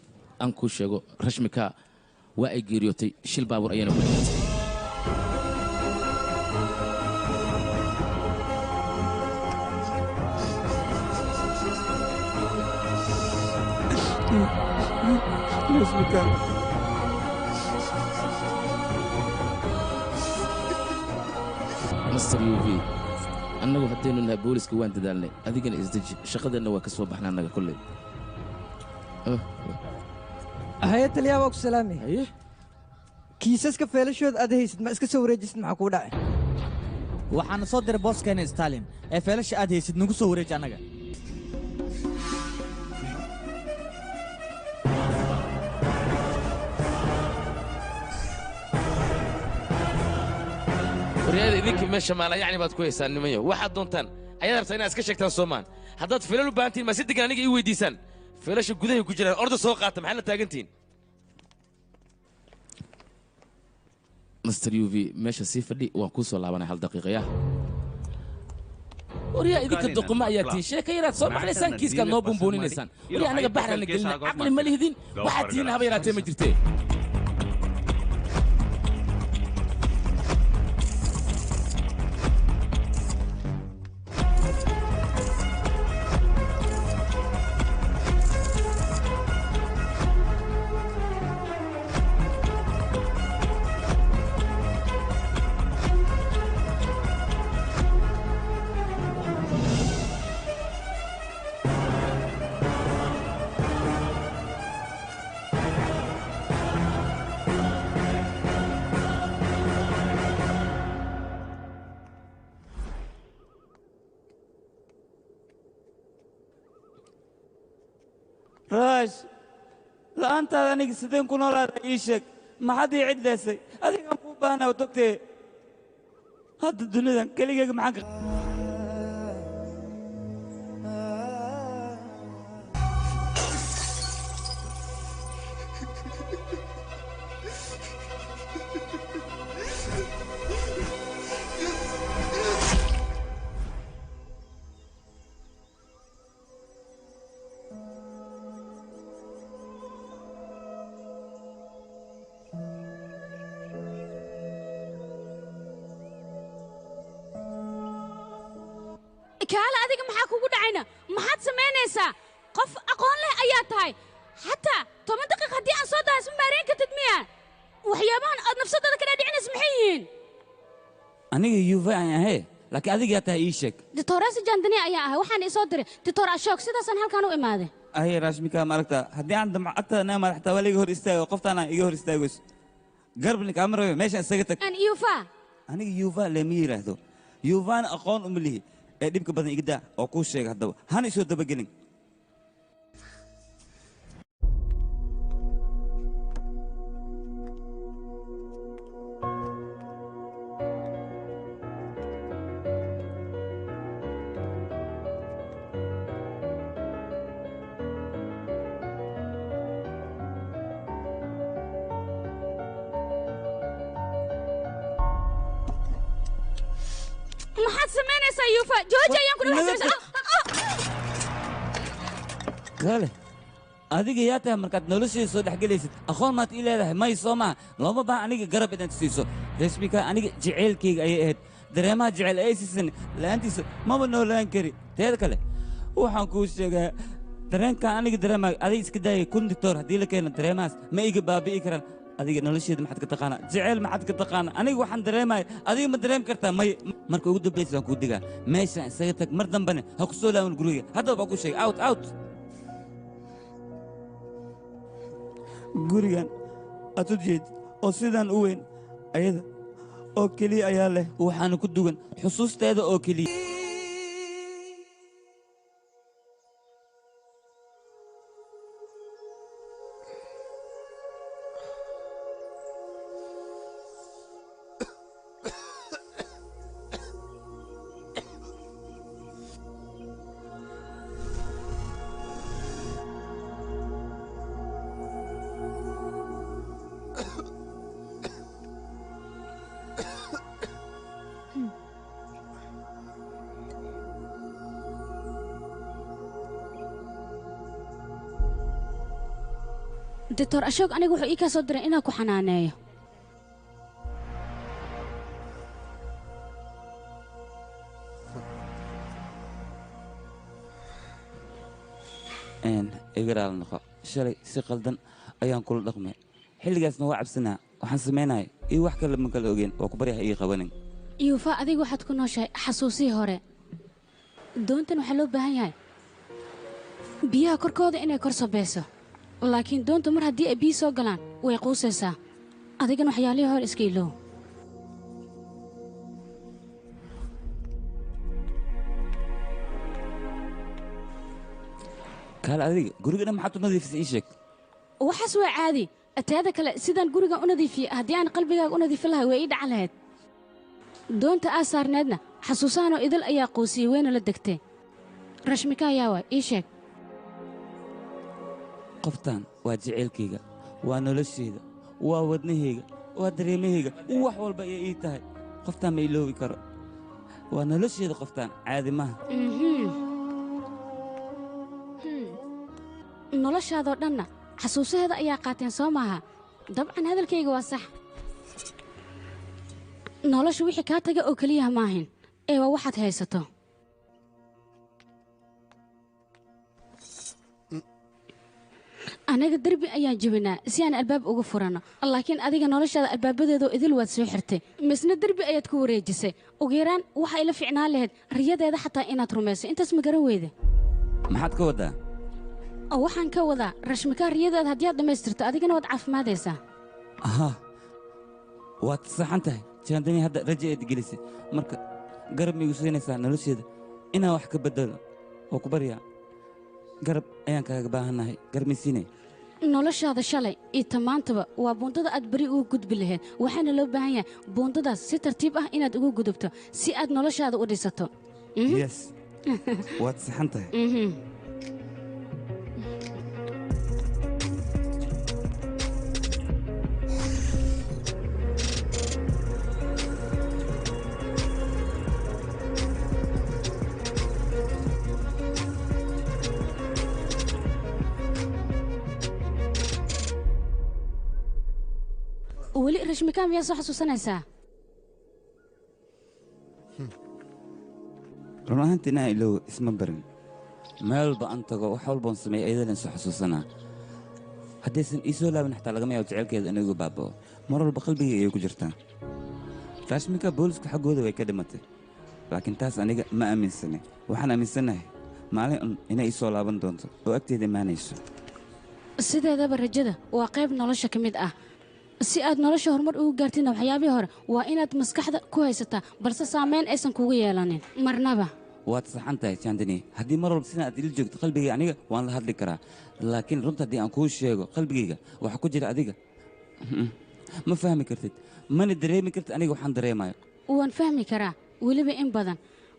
aan kuu sheego rashmika waa ay geeriyootay shil baabuur ayayna ku dhimatay master uv annagu haddaynu nahay booliska waan dadaalnay adigana isdeji shaqadeenna waa ka soo baxna annaga kolley haye taliyaa waa ku salaamay kiisaska feelashooda aad haysid ma iska soo wareejisid maxaa kuu dhacay waxaana soo diray booskeena stalin ee feelasha aad haysid nagu soo wareeji annaga waryaada idinkii meesha maala yacni baad ku haysaan nimanyo waxaad doontaan ayaad rabtaa inaad iska sheegtaan soomaan haddaad filal u baahantiin ma si degan aniga ii weydiisaan filasha gudahay ku jiraan orda soo qaata maxaadna taagantihiin master uv meesha sii fadhi waan kuu soo laabanay hal daqiiqaya waryaa idinka doquma ayaa tihiin sheeka yaraad soo maqlaysaan kiiskaad noo bumbuuninaysaan waryaa annaga baxraana gelina caqli ma lihdin waxaad tihiin haba yaraatee ma jirtee raash la'aantaada aniga sideen ku noolaada ii sheeg maxaad ii cidlaysay adigaan kuu baahnaa oo togtee hadda dunidan keligeyga maxaan ka kaala adiga maxaa kugu dhacayna maxaad samaynaysaa qof aqoon leh ayaa tahay xataa 10 daqiiq haddii aan soo dahays ma maarayn kartid miya waxyaabahan aad nafsadada ka dhaadhicinaysa maxay yihiin aniga yuva aan ahay laakiin adiga yaa tahay ii sheeg dictorasi jandani ayaa ahay waxaan isoo diray dictor ashook sidaasaan halkaan u imaaday aye rashmika maaragta haddii aan damco agtada naa madax taa waa iga hor istaago qoftaana iga hor istaagayso garbni kaama rabe meeshaan isaga tag aan yuva aniga yuva lama yidhaahdo yuvana aqoon uma lihi ee dhibka badan iga daa oo kuu sheega haddaba hana isoo dabagelin maxaad samaynaysaa yuufa jooji ayaan ku dhawaysaysaa kale adiga yaa tahay markaad noloshayda soo dhex gelaysid aqoon maad ii leedahay may soo maha looma baahan aniga garab inaad siiso rashmika aniga jaceylkayga ayay ahayd dareemaha jecel ay siisan la'aantiisa maba noolaan kari teeda kale waxaan kuu sheegaa dareenkan aniga dareemaayo adiga iska daayay kun doctor haddii la keeno dareemahaas ma iga baabi'i karaan adiga nolosheeda maxaad ka taqaanaa jeceyl maxaad ka taqaanaa aniga waxaan dareemaya adiga ma dareemi kartaa may marka ugu dambaysa waan kuu digaa meeshaan isaga tag mar dambane ha ku soo laaban guriga haddaba baa ku sheegay out out gurigan aad u jeed oo sidaan u weyn ayada oo keliya ayaa leh waxaana ku dugan xusuusteeda oo keliya دكتور أشوق أنا أقول إيكا صدر إنا كحنانية igaraal noqo shalay si qaldan ayaan kula dhaqmay xilligaasna waa cabsanaa waxaan samaynaya iyo wax kale ma kala ogeen waa ku baryaha ii qabanin يوفا أديك واحد كنا شيء حسوسي هوري دونتن وحلو بهاي بيها كركود إني كرسو بيسو لكن دونت مر هدي بيسو قلان ويقوسيسا أديك نحيالي هور إسكيلو kaal adiga guriga dhan maxaad u nadiifisay ii sheeg waxaas waa caadi ataada kale sidaan guriga u nadiifiye haddii aan qalbigaaga u nadiifin lahay way ii dhacan lahayd doonta aa saarneedna xasuusahanoo idil ayaa quusiyey wayna la degtee rashmika ayaa waay ii sheeg qoftaan waa jaceylkayga waa noloshayda waa wadnahayga waa dareemahayga wax walba ayay ii tahay qoftaan ma iloobi karo waa noloshayda qoftaan caadi maaha noloshaadoo dhanna xasuusaheeda ayaa qaateen soo maaha dabcan hadalkayga waa sax nolosha wixii kaa taga oo keliyaha maahin ee waa waxaad haysato anaga derbi ayaan jebinaa si aan albaab uga furanno laakiin adiga noloshaada albaabadeedoo idil waad soo xirtay misna derbi ayaad ku wareejisay ugu yaraan waxa ila ficnaan lahayd riyadeeda xataa inaad rumayso intaas ma garan weyda maxaad ka waddaa waxaan ka wadaa rashmikaa riyadeeda haddii aad dhammaystirto adigana waad caafimaadaysaa aha waad saxan tahay jaandani hadda raja eed gelisay marka garab miigu siinaysaa nolosheeda inaan wax ka beddelo oo ku baryaa garab ayaan kaaga baahannahay garab misiinay noloshaada shalay iyo tamaantaba waa buundada aad beri uga gudbi lahayd waxaana loo baahan yahay buundadaas si tartiib ah inaad uga gudubto si aad noloshaada u dhisato yes waad saxan tahay weli rashmikaa miyaa soo xasuusanaysaa run ahaantii inaa ilow isma barin meel walba aan tago wax walboon sameeya ayadalan soo xasuusanaa haddaysan ii soo laabin xataa lagama yaabo jecelkeeda inagu baaba'o mar walba qalbigay ayay ku jirtaa rashmika boolisku xaggooda way ka dhimatay laakiin taas aniga ma aaminsane waxaan aaminsannahay maalin un inay ii soo laaban doonto oo agteeda imaanayso sideedaba rajada waa qayb nolosha ka mid ah si aad nolosha horumar ugu gaartidna waxyaabihii hore waa inaad maskaxda ku haysataa balse saamayn aysan kugu yeelanin marnaba waad saxan tahay jandani haddii mar walba sidaan aad ila joogto qalbigayga aniga waan la hadli karaa laakiin runta haddii aan kuu sheego qalbigayga waxa ku jira adiga ma fahmi kartid mana dareemi kartid aniga waxaan dareemayo waan fahmi karaa weliba in badan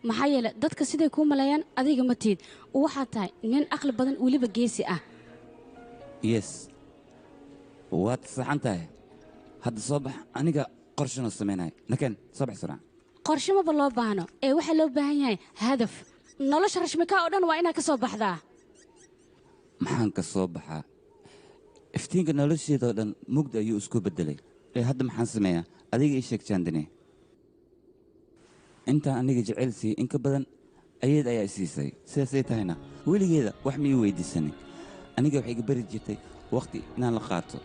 maxaa yeele dadka siday kuu maleeyaan adiga ma tiid waxaad tahay nin aqli badan weliba geesi ah yes waad saxan tahay hadda soo bax aniga qorshana samaynayo nakeen soo bax suraac qorshe maba loo baahno ee waxaa loo baahan yahay hadaf nolosha rashmikaa oo dhan waa inaad ka soo baxdaa maxaan ka soo baxaa iftiinka nolosheedoo dhan mugda ayuu isku beddelay ee hadda maxaan sameeyaa adiga ii sheeg jaandane intaan aniga jecel siiyey in ka badan ayaed ayaa isiisay sidaasay tahayna weligeeda wax ma ii weydiisanin aniga waxay iga bari jirtay wakhti inaan la qaato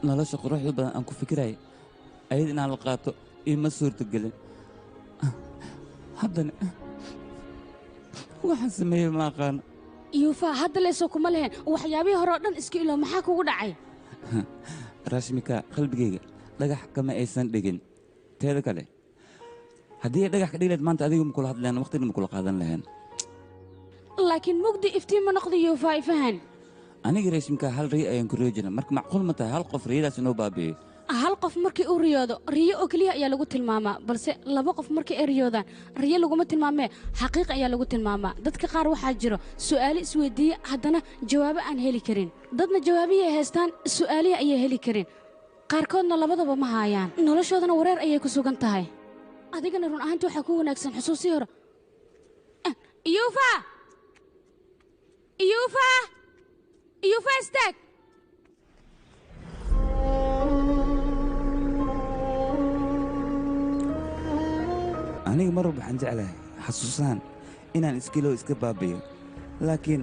nolosha quruxda badan aan ku fikiraya ayad inaan la qaato iima suurtogelin haddana waxaan sameeyey ma aqaano yuufa hadda leesoo kuma lehen waxyaabihii hore oo dhan iska ilo maxaa kugu dhacay raashmika qalbigayga dhagax kama aysan dhigin teeda kale haddii ay dhagax ka dhigilayd maanta adigu ma kula hadleen waqtina ma kula qaadan lahayn laakiin mugdi iftiin ma noqda yuufa ifahan aniga raashmika hal riyo ayaan ku riyo jira marka macquul ma tahay hal qof riyadaas inoo baabi'iyo hal qof markii uu riyoodo riyo oo keliya ayaa lagu tilmaamaa balse laba qof markii ay riyoodaan riyo laguma tilmaamee xaqiiq ayaa lagu tilmaamaa dadka qaar waxaa jiro su'aalo isweydiiya haddana jawaabo aan heli karin dadna jawaabihii ay haystaan su'aalihi ayay heli karin qaarkoodna labadaba ma haayaan noloshoodana wareer ayay ku sugan tahay adigana run ahaantii waxaa ku wanaagsan xusuusii hore yuufa yuufa yuufa istaag aniga mar walba waxaan jeclahay xasuusaan inaan iskilow iska baabiyo laakiin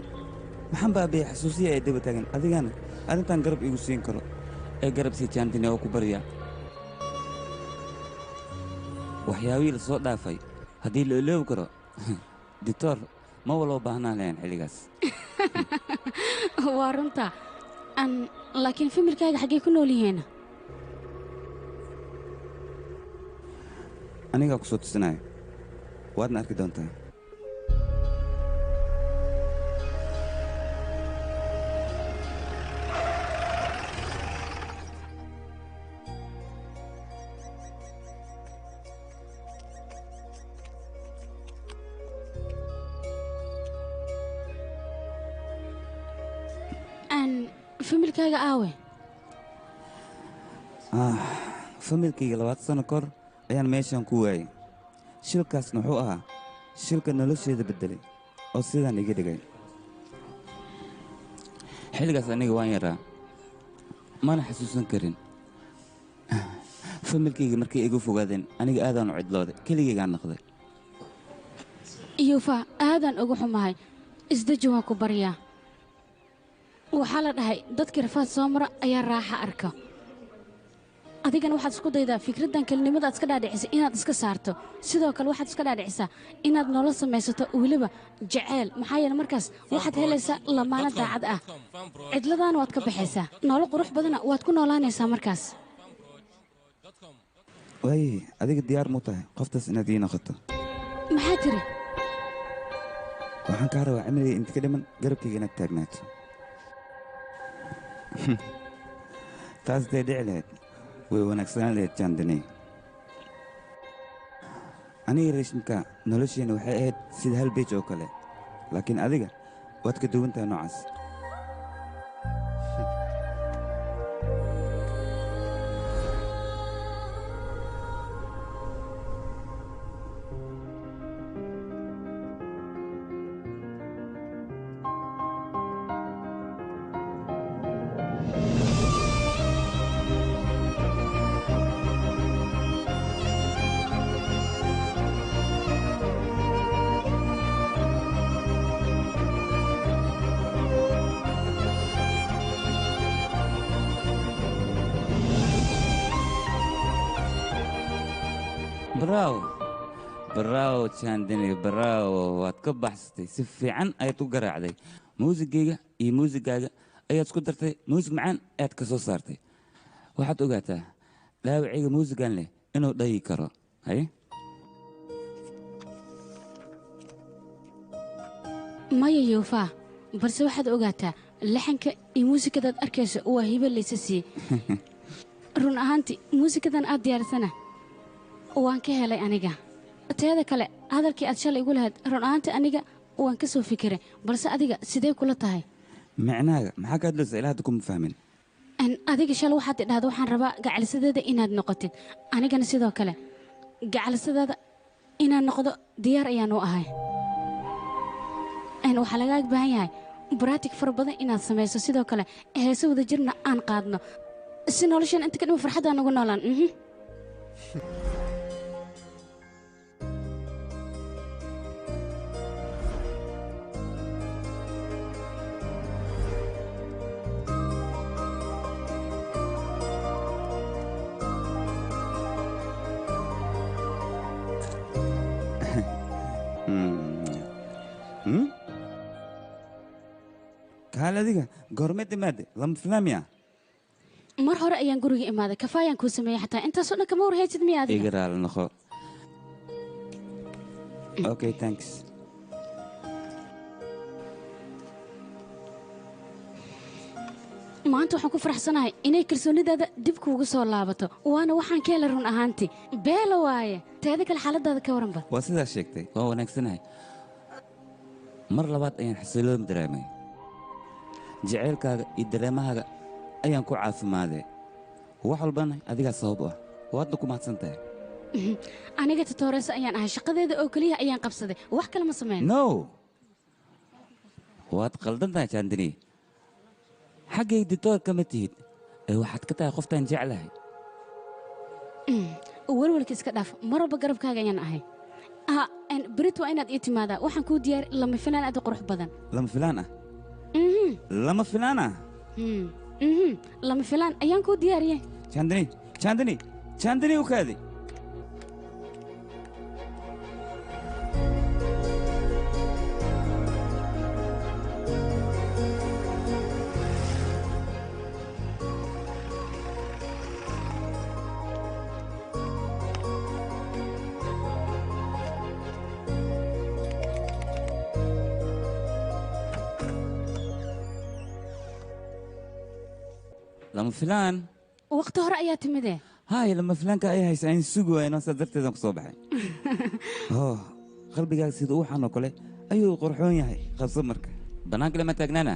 maxaan baabiyey xasuusiya ay daba taagan adigana arrintan garab igu siin karo ee garab sii jaantine oo ku barya waxyaabihii la soo dhaafay haddii la oloobi karo dictor ma waloo baahnaan lahayn xilligaas waa runta laakiin familkaaga xaggee ku nool yihiin anigaa ku soo tusinayo waadna arki doontaa familkaaga aawe familkayga 20 sano kahor ayaan meeshan ku waayey shilkaasna wuxuu ahaa shilka nolosheeda beddelay oo sidaan iga dhigay xilligaas aniga waan yaraa mana xasuusan karin familkayga markay igu fogaadeen aniga aadaan u cidlooday keligaygaan naqday yuufa aadaan ugu xumahay isdeji waan ku baryaa waxaa la dhahay dadkii rafaad soo mara ayaa raaxa arka adigana waxaad isku daydaa fikraddan kelinimada aad iska dhaadhicisay inaad iska saarto sidoo kale waxaad iska dhaadhicisaa inaad nolol samaysato weliba jeceyl maxaa yeele markaas waxaad helaysaa lamaano daacad ah cidladaana waad ka baxaysaa nolol qurux badana waad ku noolaanaysaa markaas waaye adiga diyaar muu tahay qoftaas inaad ii noqoto maxaa tiri waxaan kaa rabaa cimriga inta ka dhiman garabkayga inaad taagnaato taas day dhici lahayd way wanaagsanaan lahayd jaandani aniga reeshimka nolosheenna waxay ahayd sida hal beej oo kale laakiin adiga waad ka duwan tahay noocaas braawo jaandani braawo waad ka baxsatay si fiican ayaad u garaacday muusigayga iyo muusigaaga ayaad isku dartay muusig macaan ayaad ka soo saartay waxaad ogaataa dhaawacayga muusigan leh inuu dhayi karo haye maya yuufaa balse waxaad ogaataa laxanka iyo muusikadaad arkayso waa hibo laysa siiyey run ahaantii muusikadan aad diyaarsana waan ka helay aniga teeda kale hadalkii aad shalay igu lahayd run ahaantii aniga waan ka soo fikiray balse adiga sidee kula tahay micnaaga maxaa ka hadlaysa ilaa hadda kuma fahmin adiga shalay waxaad idhahda waxaan rabaa gacalisadeeda inaad noqotid anigana sidoo kale gacalisadaada inaan noqdo diyaar ayaan u ahay waxaa lagaaga baahan yahay baraatig fara badan inaad samayso sidoo kale heese wada jirna aan qaadno si noloshan inta ka dhima farxaddaan ugu noolaan kaale adiga goormeed imaade lama filaamaya mar hore ayaan guriga imaaday kafaayaan kuu sameeyey xataa intaasoo dhan kama warhaysid miya adiga iga raali noqo okay thanks maanta waxaan ku faraxsanahay inay kalsoonidaada dib kuugu soo laabato waana waxaan ka helay run ahaantii beela waaye teeda kale xaaladaada ka waranba waa sidaa sheegtay waa wanaagsanahay mar labaad ayaan xasiloon dareemay jacaylkaaga iyo dareemahaaga ayaan ku caafimaaday wax walbana adigaa sabab u ah waadna ku mahadsan tahay aniga tatooreysa ayaan ahay shaqadeeda oo keliya ayaan qabsaday wax kale ma samayn no waad qaldan tahay jaandini xaggay ditoor kama tihid ee waxaad ka tahay qoftaan jeclahay walwalka iska dhaaf mar walba garabkaaga ayaan ahay berit waa inaad ii timaadaa waxaan kuu diyaari lama filaan aad u qurux badan lama filaan ah lama filaan ah lama filaan ayaan kuu diyaariyey jaandini u kaadi lama filaan waqti hore ayaa timidee haay lama filaanka ay haysa in sugi waayno saa darteedan ku soo baxay qalbigaaga sida uxanoo kale ayuu qurxoon yahay qabso marka bannaanka lama taagnaana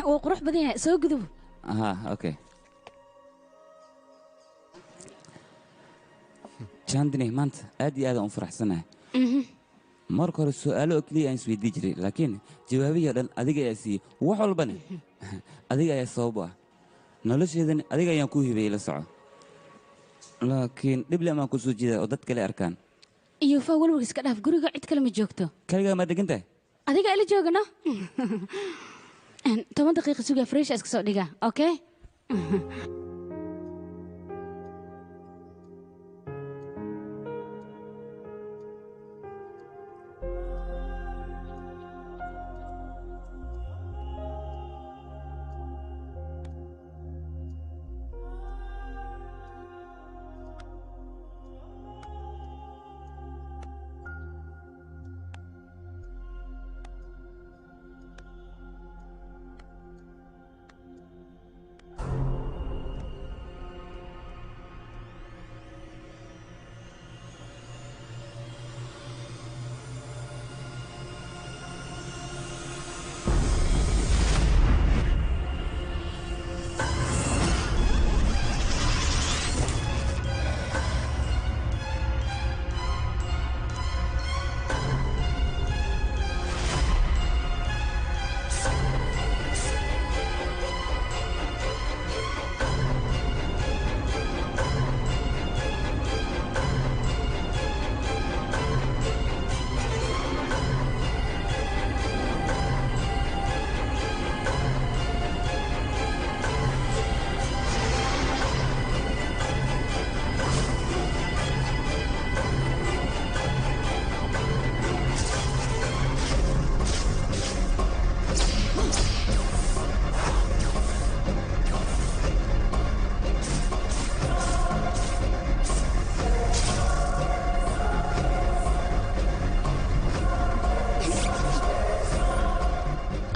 wuu qurux badan yahay soo gudub okay jandini maanta aad iyo aadaan u faraxsanahay marka hore su'aalo oo keliya aan isweydii jiray laakiin jawaabihii dhan adiga ayaa siiyey wax walbana adiga ayaa sabab u ah nolosheedani adiga ayaan kuu hibeeyey la soco laakiin dhible amaan ku soo jeedaa oo dad kale arkaan iyo faa walwalka iska dhaaf guriga cid kale ma joogto kaligaa ma degan tahay adiga ila joogano 10 daqiiqa sugaa fresh iska soo dhiga okay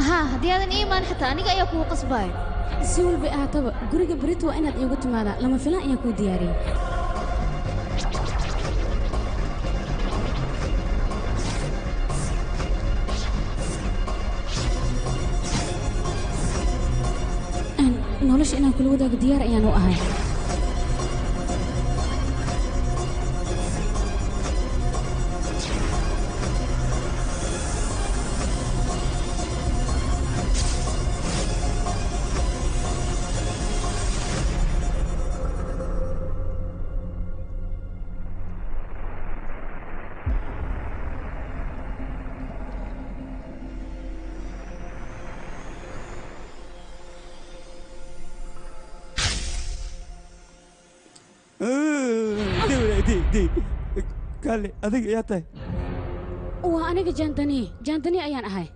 haddii aadan ii imaan xataa aniga ayaa kugu qasbaya si walba ahaataba guriga berito waa inaad iigu timaadaa lama filaan ayaan kuu diyaariyey nolosha inaan kula wadaago diyaar ayaan u ahay kaale adiga yaa tahay waa aniga jaandani ayaan ahay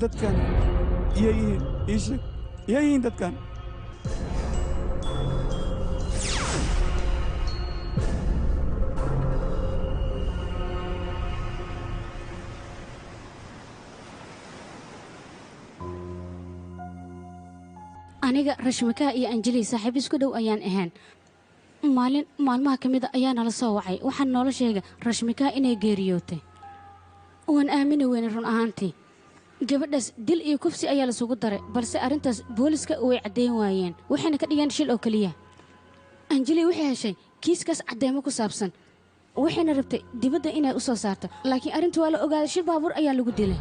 dadkan iyay yihiin ii sheeg iyay yihiin dadkan aniga rashmakaa iyo anjeli saaxiib isku dhow ayaan ahaan maalmaha ka mida ayaa nala soo wacay waxaan noola sheegay rashmakaa inay geeriyootay waan aamini weynay run ahaantii gabadhaas dil iyo kufsi ayaa lasugu daray balse arrintaas booliska way caddayn waayeen waxayna ka dhigeen shil oo keliya anjeli waxay heshay kiiskaas caddeemo ku saabsan waxayna rabtay dibadda inay u soo saarto laakiin arrinta waa la ogaaday shil baabuur ayaa lagu dilay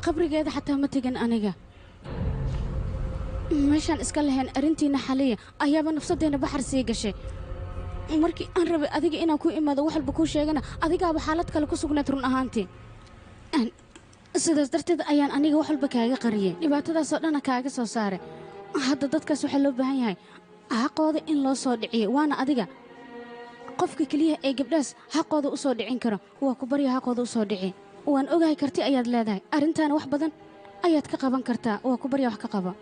qabrigeeda xataa ma tegin aniga meeshaan iska lahayn arrintiina xaliya ayaaba nafsadeenna baxar sii gashay markii aan rabay adiga inaan ku imaado wax walba kuu sheegana adigaaba xaalad kale ku sugnayd run ahaantii sidaas darteed ayaan aniga wax walba kaaga qariyey dhibaatadaasoo dhanna kaaga soo saaray hadda dadkaas waxaa loo baahan yahay xaqooda in loo soo dhiciyo waana adiga qofka keliya ee gabdhaas xaqooda u soo dhicin karo waa ku barya xaqooda u soo dhici waan ogahay karti ayaad leedahay arrintaana wax badan ayaad ka qaban kartaa waa ku barya wax ka qaba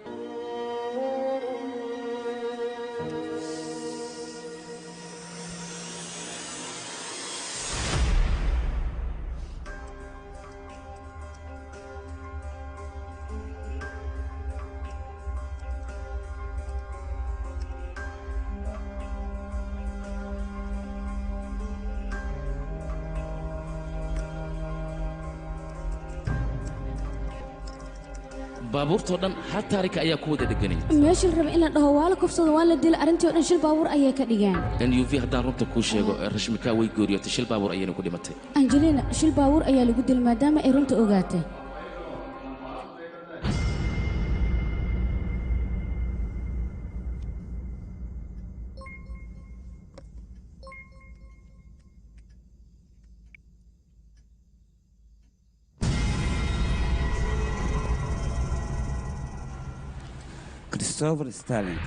baabuurtoo dhan hal taarika ayaa ku wada dheganay meeshii la rabay in la dhaho waa la kufsado waa la dila arrintii oo dhan shil baabuur ayay ka dhigeen nuv haddaan runta kuu sheego rashmikaa way gooriyootay shil baabuur ayayna ku dhimatay angelina shil baabuur ayaa lagu dilay maadaama ay runta ogaatay Christopher Stalin.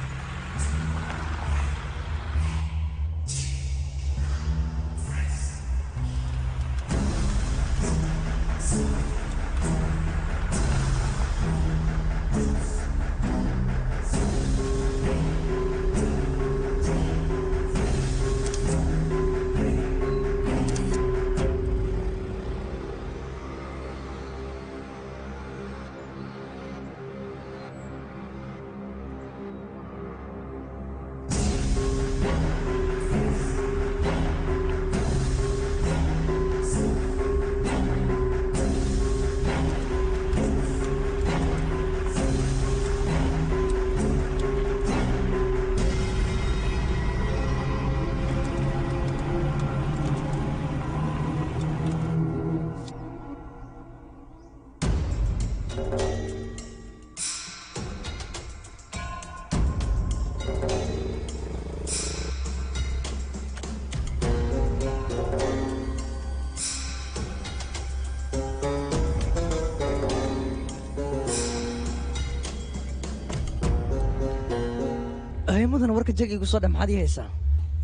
mudan warka jag igu soo maxaad ii haysaa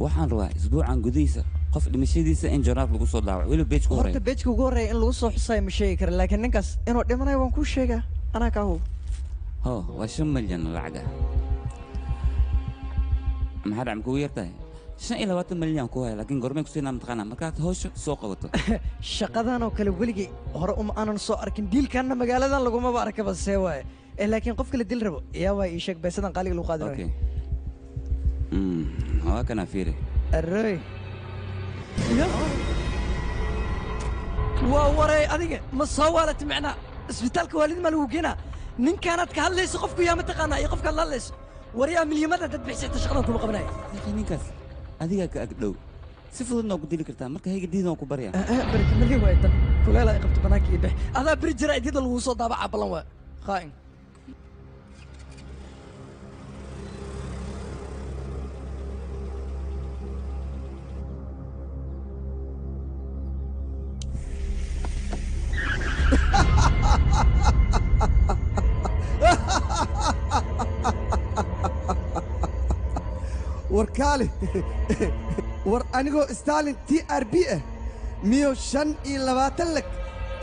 waxaan rabaa isbuucan gudihiisa qof dhimashadiisa in joornaal lagu soo daawaco weli beejka hore horta beejka ugu horreeya in lagu soo xusayo ma sheegi kara laakiin ninkaas inuu dhimanayo waan kuu sheegaa anaa kaa hub ho waa 5 milyan lacaga maxaad am kugu yartahay 25 milyan ku hay laakiin gormay ku siinaa mataqaana markaad hawsha soo qabato shaqadan oo kale weligii hore uma aanan soo arkin diilkaana magaaladan laguma barakaba see waaye laakiin qofka la dil rabo yaa waa ii sheeg beesadan qaaliga lagu qaadanayo okay waa kana fiiri array waa waray adiga ma soo waalata macnaa isbitaalka waalid ma lagu geenaa ninkaanaad ka hadlayso qofku yaa mataqaanaa iyo qofkaad la hadlayso waryaa milyamada dad bixisayta shaqadan kuma qabanaya laakiin ninkaas adigaa ka agdhow si fududna ku dili kartaa marka hayga diidan ku baryaa barka mali waay tan kuleela ay qabto banaanka iyo bix adaa beri jira idida lagu soo daabacaa ballan waa qaa'in warkaale war anigoo stalin TRB ah miyo 25 lag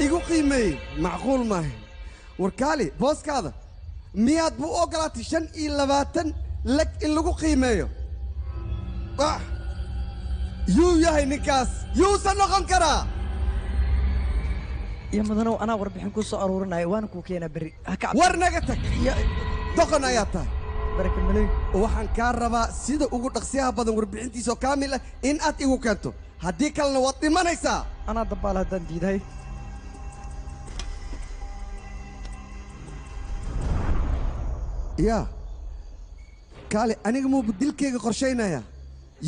igu qiimeeyey macquul maaha warkaali booskaada miyaad buu u ogolaatay 25 lag in lagu qiimeeyo yuu yahay ninkaas yuusan noqon karaa يا مدنو أنا وربحن كوسو أرورنا وأنا كوكينا بري ورنقتك doqon ayaa tahay waxaan kaa rabaa sida ugu dhaqsiyaha badan warbixintiisoo kaamil ah in aad igu keento haddii kalena waad dhimanaysaa anaa dabaal haddaan diidahay yaa kaale aniga muubu dilkayga qorshaynaya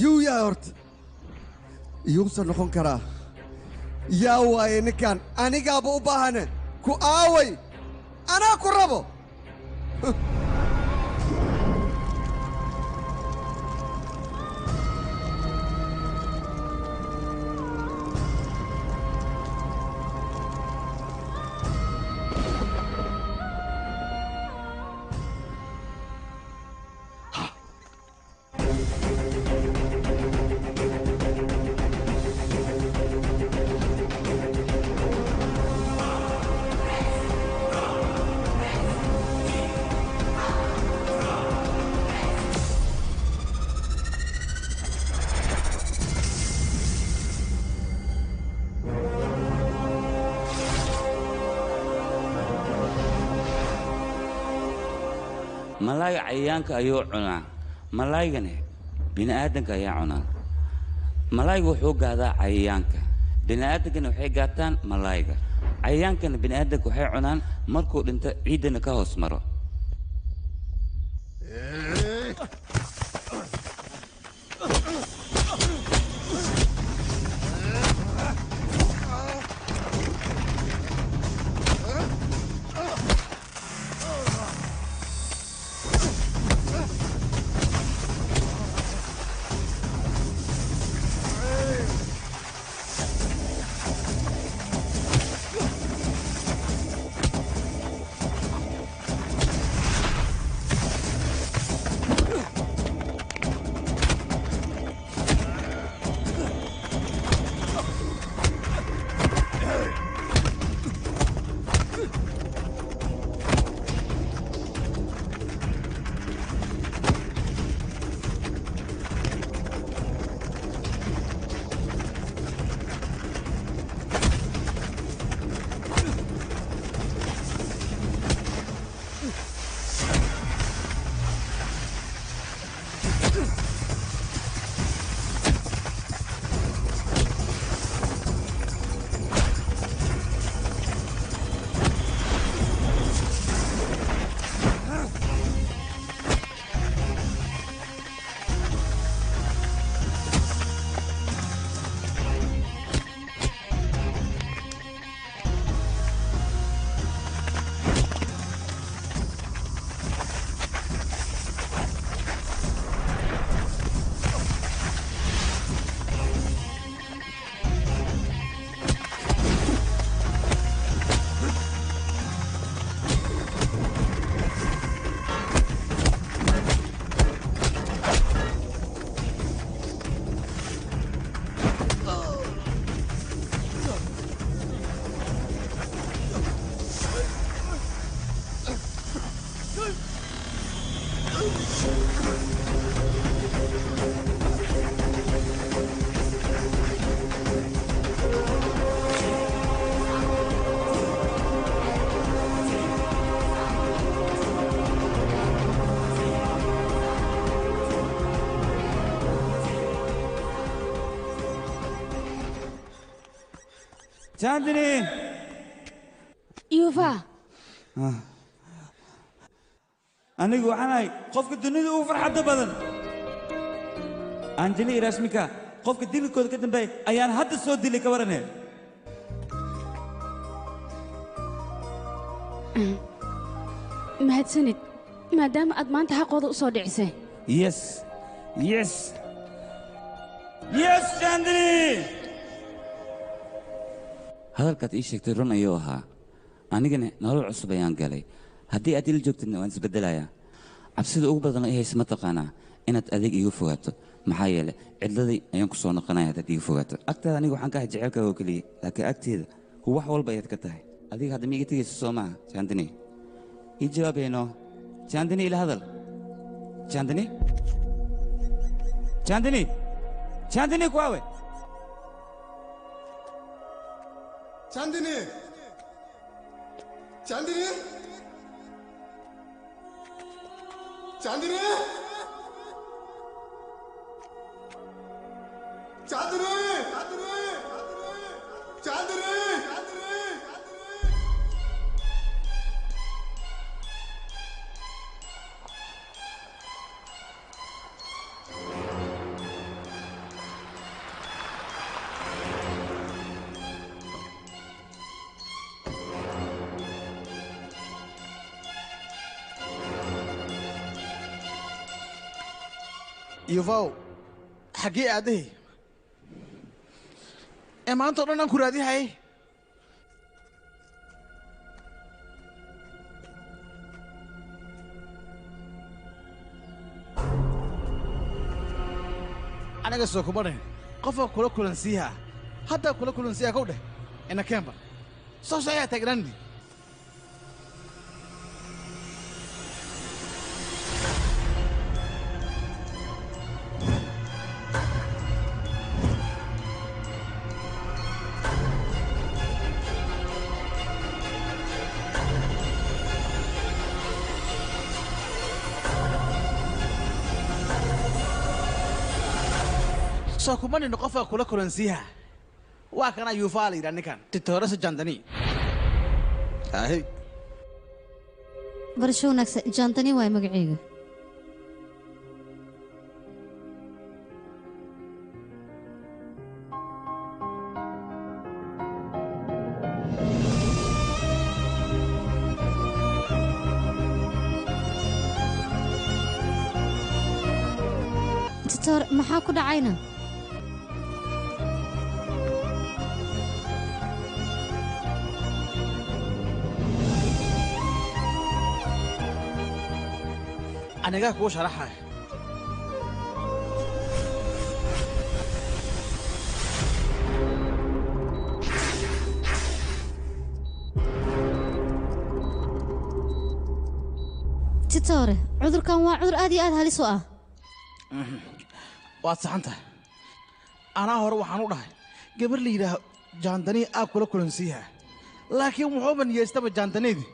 yuu yahay horta yuusan noqon karaa yaa waaye ninkan anigaaba u baahane ku aaway anaa ku rabo malaayga cayayaanka ayuu cunaa malaaygani bini'aadanka ayaa cunaa malaayga wuxuu gaadaa cayayaanka bini'aadankana waxay gaataan malaayga cayayaankana bini'aadanka waxay cunaan markuu dhinto ciiddana ka hoos maro Chandni! Yuva! anigu waxaan ahay qofka dunida ugu farxadda badan anjali rashmika qofka dilkooda ka dambeey ayaan hadda soo dilay ka warane mahadsanid maadaama aad maanta xaqooda u soo dhicisay yes yes yes Chandni! hadalkaad ii sheegtay run ayuu ahaa anigana nolol cusub ayaan galay haddii aad ila joogtidna waan isbeddelayaa cabsida ugu badan ee hayse ma taqaanaa inaad adeeg iiga fogaato maxaa yeelay cidladii ayaan ku soo noqonaya haddaad iiga fogaato agtaada aniga waxaan ka ahay jecelkaaga oo keliya laakiin agteeda wax walba ayaad ka tahay adiga hadda ma iga tegayso soo maaha jandini ii jawaabayno jandini ila hadal jandini jandini jandini kuawe Chandini! Chandini! Chandini! Chandini! Chandini! yuvaw xaggee aadahay ee maanta o dhan aan ku raadihay aniga soo kuma dhahin qofka kula kulansiiha haddaa kula kulansiiha kow dheh ina keenba soo ayaa taagnaani soo kuma dhino qofka kula kulansiiha waa kana yuufaa la yidhaa ninkan titoorasa jandani ahay barasho wanaagsan jandani waay magacayga titoor maxaa ku dhacayna anigaa kuu sharaxaya titoore cudurkan waa cudur aad iyo aad halis u ah waad saxan tahay anaa hore waxaan u dhahay gabar la yidhaaho jaandanii aa kula kulansiiha laakiin wuxuuba niyeystaba jaandaniidi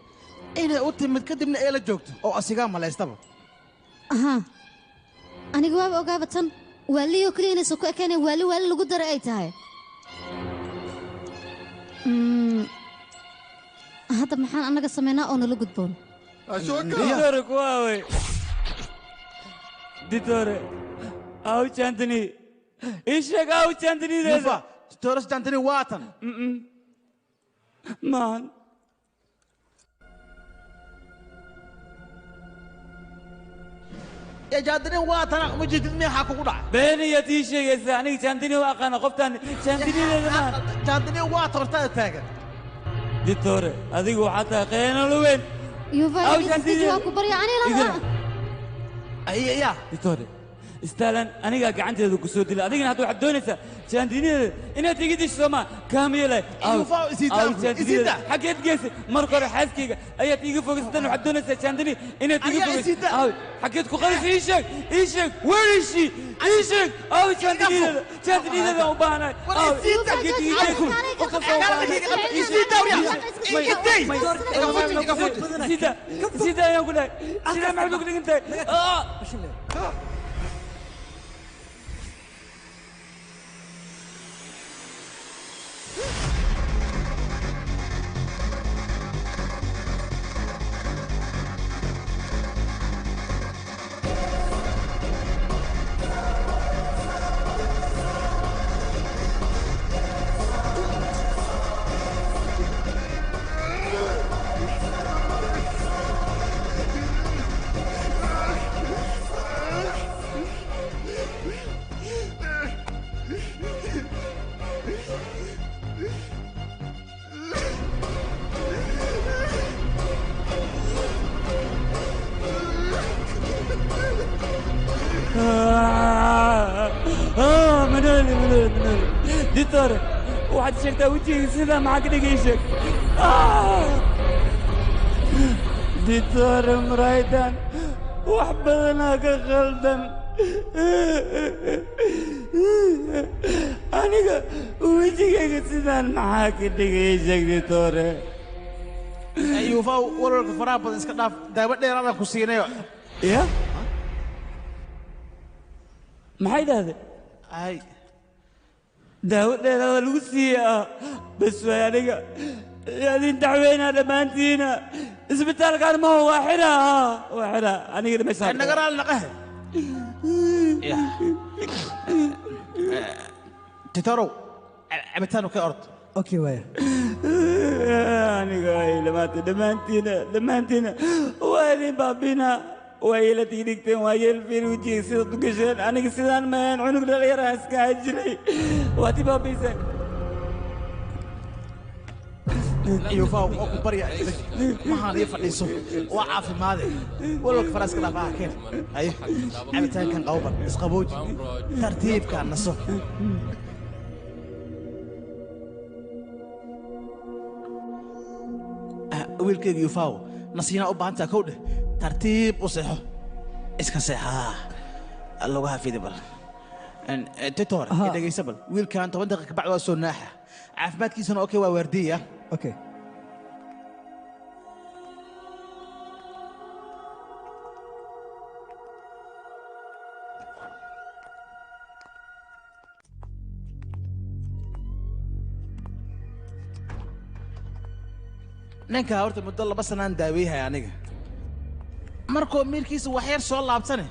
inay u timid kadibna ee la joogto oo asigaa malaystaba ahaa aniga waaba ogaaba tan waaliyoo keliya inaysan ku ekayneen waali lagu daray ay tahay hadda maxaan annaga samaynaa oo nala gudboon ditore kuwaawe ditore aw jandini ii sheeg aw jandinideeda titoras jandini waatan maan يا جاندني واتنا مجد مي حاكو دع بيني يتيشي يا aniga jandini waa aqaana qoftan jandinideeda maan jandini waa tortada taagan ditore adigu waxaa tahay qeynalo weyn yuva waa ku barya ani lama ayya ditore istaalan aniga gacanteeda ku soo dilay adigana hadda waxaad doonaysaa jandinideeda inaad iga disho sooma kaamiyelay xageed geysay marka hore xaaskayga ayaad iiga fogaysatan waxaad doonaysaa jandini inaad iga fogaysa xageed ku qalis ii sheeg weerishi ii sheeg aw jandinideeda u baahanahay xageed iga sida ayaan ku dhahay sida maxaad ugu dhigantahay منولي ديتور waxaad sheegtaa wejigayga sidaa maxaa ka dhigay sheeg dictore muraydan wax badanaa ka khaldan aniga wejigayga sidaan maxaa ka dhigay sheeg dictore yuufa walwalka faraha badan iska dhaaf daawo dheeraadaan ku siinayo ya maxay dhahday ay daawo dheeraada lagu siiyaa bas waay aniga yaadin dacweynaa dhammaantiina isbitaalkaan maho waa xira aniga dhimaysaa naga raali naqahe titarow cabitaanu ka orod okay waaya aniga ay dhammaantiina waa idin baabina waa yeelatay dhigteen waa yeel fiir wejiga sidaad u gasheen aniga sidaan mahan cunug dhalinyaraan iska jiray waad i baabiiseen yuufaw oo ku barya maxaan ii fadhiiso waa caafimaade walwalka faraha iska dhaaf keen ayo cabitaankan qawban isqabooji tartiibkaan naso wiilkayga yuufaw nasiinaa u baahantaa kow dheh tartiib u seexo iska seexaa lagu hafidi bal titor dhegaysa bal wiilkan 10 daqiiqa kabacdi waa soo naaxa caafimaadkiisana okay waa waardiya okay ninka horta muddo 2 sanaan daaweeyay aniga markuu miirkiisa wax yar soo laabtane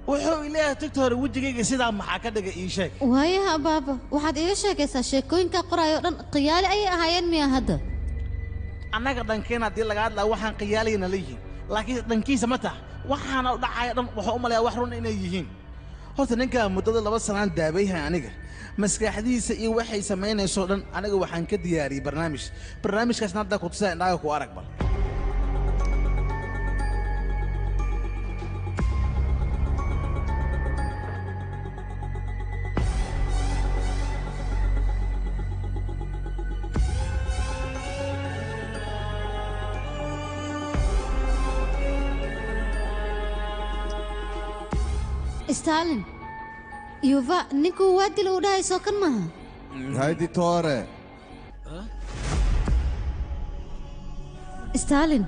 wuxuu ilaahay tigtoor wajigayga sidaa maxaa ka dhigay ii sheeg waayaha baaba waxaad iiga sheekaysaa sheekooyinka qoraayo dhan qiyaali ayay ahaayeen miya hadda annaga dhankeena haddii laga hadlaa waxaan qiyaalayna leeyihiin laakiin dhankiisa ma taha waxaana u dhacaya dhan wuxuu u malayaa wax run inay yihiin horta ninkaa muddada 2 sanaan daaweeyay aniga maskaxdiisa iyo waxay samaynayso dhan aniga waxaan ka diyaariyey barnaamijkaasna hadda ku tusaa indhaga ku arag bal Stalin yuva ninku waa dil u dhahay soo kan maaha haydi toore Stalin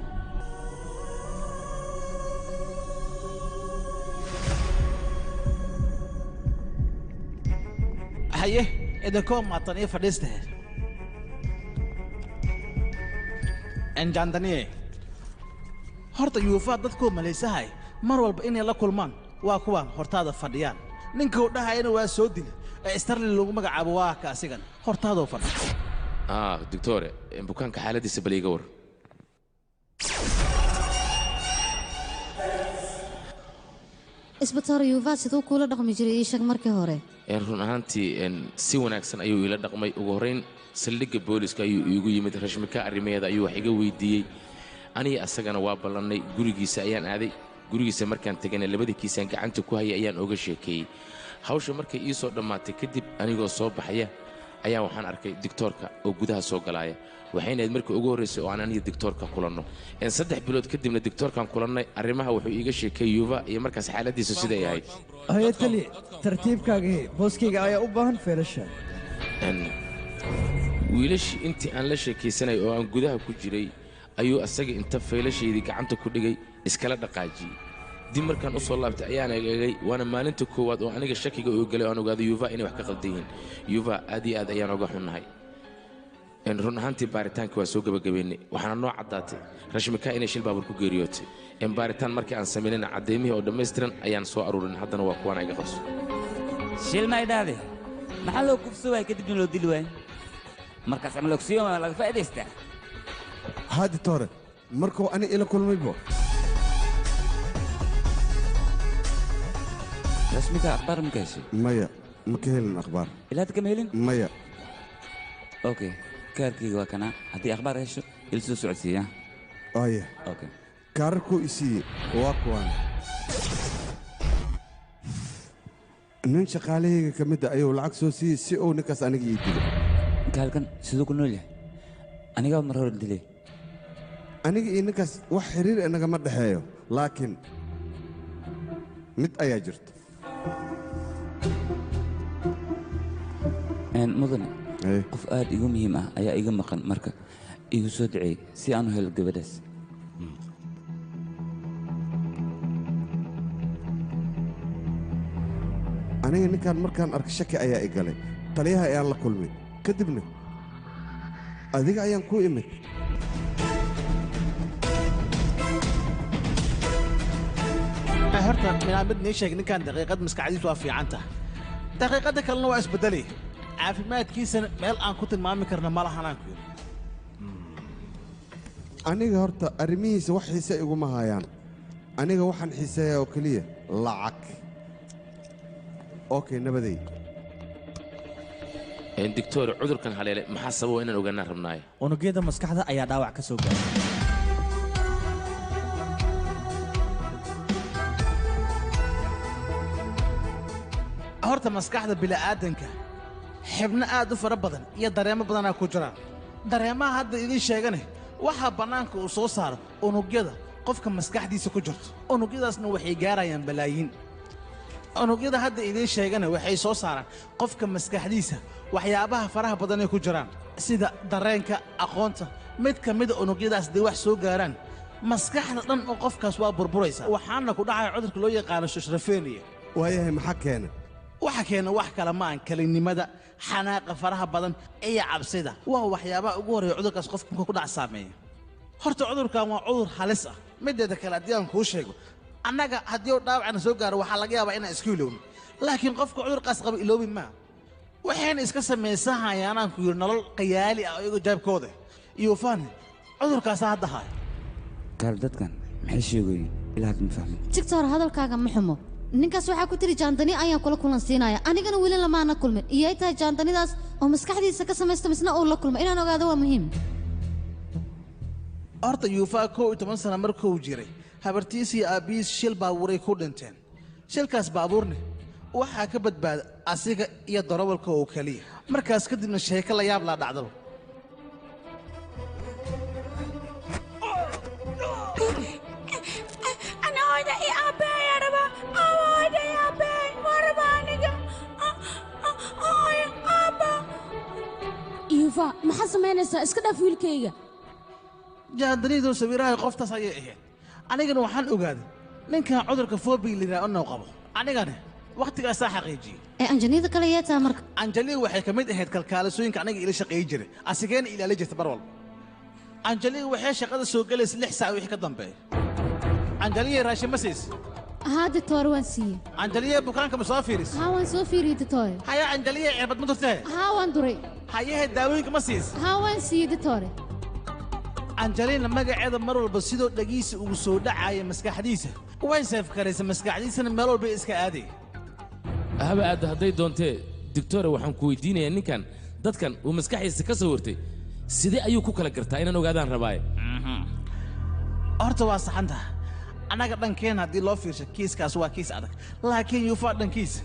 haye idinkoo maatan iyo fadhiistahe enjandaniye horta yuufa dadkoo malaysahay mar walba inay la kulmaan waa kuwaan hortaada fadhiyaan ninka uu dhahayana waa soo dil ee starlin lagu magacaabo waa ka asigan hortaadoo fadhi doctore bukaanka xaaladiisa bal iga war isbitaal yuva siduu kula dhaqmi jiray ii sheeg markii hore run ahaantii si wanaagsan ayuu ila dhaqmay ugu horrayn saldhigga booliska ayuu iigu yimid rashmika arrimaheeda ayuu wax iga weydiiyey aniga asagana waa ballannay gurigiisa ayaan aaday gurigiisa markaan tegana labadii kiisaan gacanta ku hayay ayaan oga sheekeeyey hawsha markay ii soo dhammaatay kadib anigoo soo baxaya ayaan waxaan arkay digtoorka oo gudaha soo galaaya waxayna ahayd markii ugu horraysay oo aan aniga digtoorka kulanno 3 bilood kadibna digtoorkaan kulannay arrimaha wuxuu iiga sheekeeyey yuuba iyo markaas xaaladiisu siday ahayd hayatali tartiibkaagii booskayga ayaa u baahan feelasha wiilashii intii aan la sheekaysanay oo aan gudaha ku jiray ayuu asaga inta feelashaydii gacanta ku dhigay iskala dhaqaajiyey dib markaan u soo laabtay ayaan eegay waana maalinta koowaad oo aniga shakiga uu galay oo aan ogaaday yuuva inay wax ka qaldan yihiin yuuva aad iyo aad ayaan oga xunnahay run ahaantii baaritaankii waa soo gebagabeynay waxaana noo caddaatay rashmika inay shil baabur ku geeriyootay baaritaan markii aan samaynayna caddaymihii oo dhammaystiran ayaan soo aruurin haddana waa kuwaan iga qabso shil ma idhaahde maxaa loo kufso waay kadibna loo dili waay markaas ama logsiyo laga faa'idaystaa haadi toore markuu ani ila kulmaybo rasmika akhbaar ma ka heshay maya ma ka helin akhbaar ilaad kama helin maya okay kaarkayga waa kana haddii akhbaar hesho ila soo socodsiiya aya okay kaararkuu isiiye waa kuwaan nin shaqaalahayga ka midda ayuu lacag soo siiyey si uu ninkaas aniga ii dilo gaalkan siduu ku nool yahay anigaa mar hore dilay aniga iyo ninkaas wax xiriir inagama dhexeeyo laakiin mid ayaa jirta mudane qof aad igu muhiim ah ayaa iga maqan marka igu soo duceey si aan u helo gabadhaas aniga ninkaan markaan arka shaki ayaa i galay taliyaha ayaan la kulmay kadibna adiga ayaan ku imid horta minaa mid nii sheeg ninkan daqiiqad maskaxdiisu waa fiican tahay daqiiqadda kalena waa isbeddelay caafimaadkiisana meel aan ku tilmaami karna ma lahanaan ku yidhi aniga horta arrimihiisa wax xiise iguma hayaan aniga waxaan xiiseeyaa oo keliya lacag okay nabaday doctor cudurkan haleele maxaa sababa inaan ogaanaan rabnaayo unugyada maskaxda ayaa dhaawac ka soo gaaray horta maskaxda bila'aadanka xibno aad u fara badan iyo dareemo badanaa ku jiraan dareemaha hadda idiin sheegane waxaa bannaanka uu soo saaro unugyada qofka maskaxdiisa ku jirto unugyadaasna waxay gaarayaan balaayiin unugyada hadda idiin sheegana waxay soo saaraan qofka maskaxdiisa waxyaabaha faraha badanay ku jiraan sida dareenka aqoonta mid ka mida unugyadaas dee wax soo gaaraan maskaxda dhan oo qofkaas waa burburaysa waxaana ku dhacaya cudurka loo yaqaano shushrafeniya waayahay maxaa keena waxa keena wax kale ma aan kalinnimada xanaaqa faraha badan iyo cabsida waa waxyaabaha ugu horreeya cudurkaas qofka ku dhac saameeya horta cudurkan waa cudur halis ah mideeda kale haddii aan kuu sheego annaga haddii uu dhaawacna soo gaaro waxaa laga yaabaa inaan iska ilowno laakiin qofka cudurkaas qaba iloobi maa waxayna iska samaysahayaanaan ku yidhi nolol qayaali ah iyagoo jaabkooda iyo faani cudurkaasaa hadda haayo gaal dadkan maxay sheegoyin ilaa had ma fahmin tigtor hadalkaaga ma xumo ninkaas waxaa ku tiri jaandani ayaan kula kulansiinaya anigana weli lamaana kulmin iyay tahay jaandanidaas oo maskaxdiisa ka samaysta misna uu la kulmo inaan ogaado waa muhiim horta yuufaa 11 sano markuu jiray habartiis iyo aabbihiis shil baabuuray ku dhinteen shilkaas baabuurne waxaa ka badbaada asiga iyo darawalka oo keliya markaas kadibna sheeko la yaab laa dhacdaba yuufa maxaa samaynaysaa iska dhaaf wiilkayga jaandaniidoo sawiraha qoftaas ayay ahayd anigana waxaan ogaaday ninkan cudurka fobi liraa inuu qabo anigana wakhtigaasaa xaqiijiyey ee anjaniida kale yeetaa marka anjaliya waxay ka mid ahayd kalkaalasooyinka aniga ila shaqeey jiray asigeena ilaali jirta mar walba anjaliya waxay shaqada soo gelaysa 6 saac wixii ka dambeeya anjaliya raashin ma siis haa ditoor waan siiyey anjaliya bukaanka ma soo fiiris haa waan soo fiiriyey ditoore haya anjaliya cirbad ma durtee haa waan duray hayahe daawooyinka ma siis haa waan siiyey ditoore anjaliina magaceeda mar walba sidoo dhagiisa ugu soo dhacaya maskaxdiisa way seefkaraysa maskaxdiisana meel walba iska aaday haba aadda hadday doontee doctore waxaan ku weydiinayaa ninkan dadkan uu maskaxdiisa ka soo wartay sidee ayuu ku kala gartaa inaan ogaadaan rabaaye horta waa saxanta annaga dhankeen haddii loo fiirsho kiiskaas waa kiis adag laakiin yuufaa dhankiisa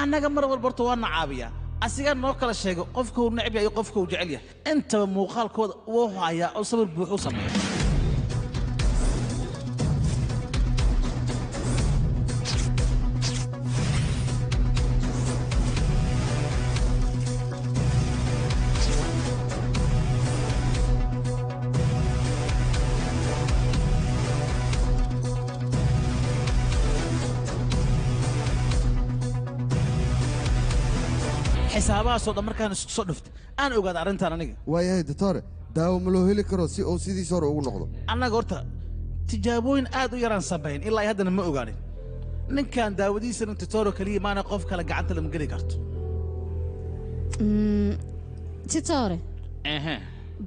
annaga mar walba horta waa nacaabiyaa asigaa noo kala sheego qofkuu necb yahay iyo qofkuu jecel yahay intaba muuqaalkooda wuu hayaa oo sawir buuxuu sameeya xisaabahaasoo dhan markaan isku soo dhuftay aan ogaada arrintan aniga waayahay doctore daawo ma loo heli karo si uu sidiisa hore ugu noqdo annaga horta tijaabooyin aad u yaraan samayn ilaa haddana ma ogaanin ninkan daawadiisana titoro keliya maana qof kale gacanta lama geli karto titore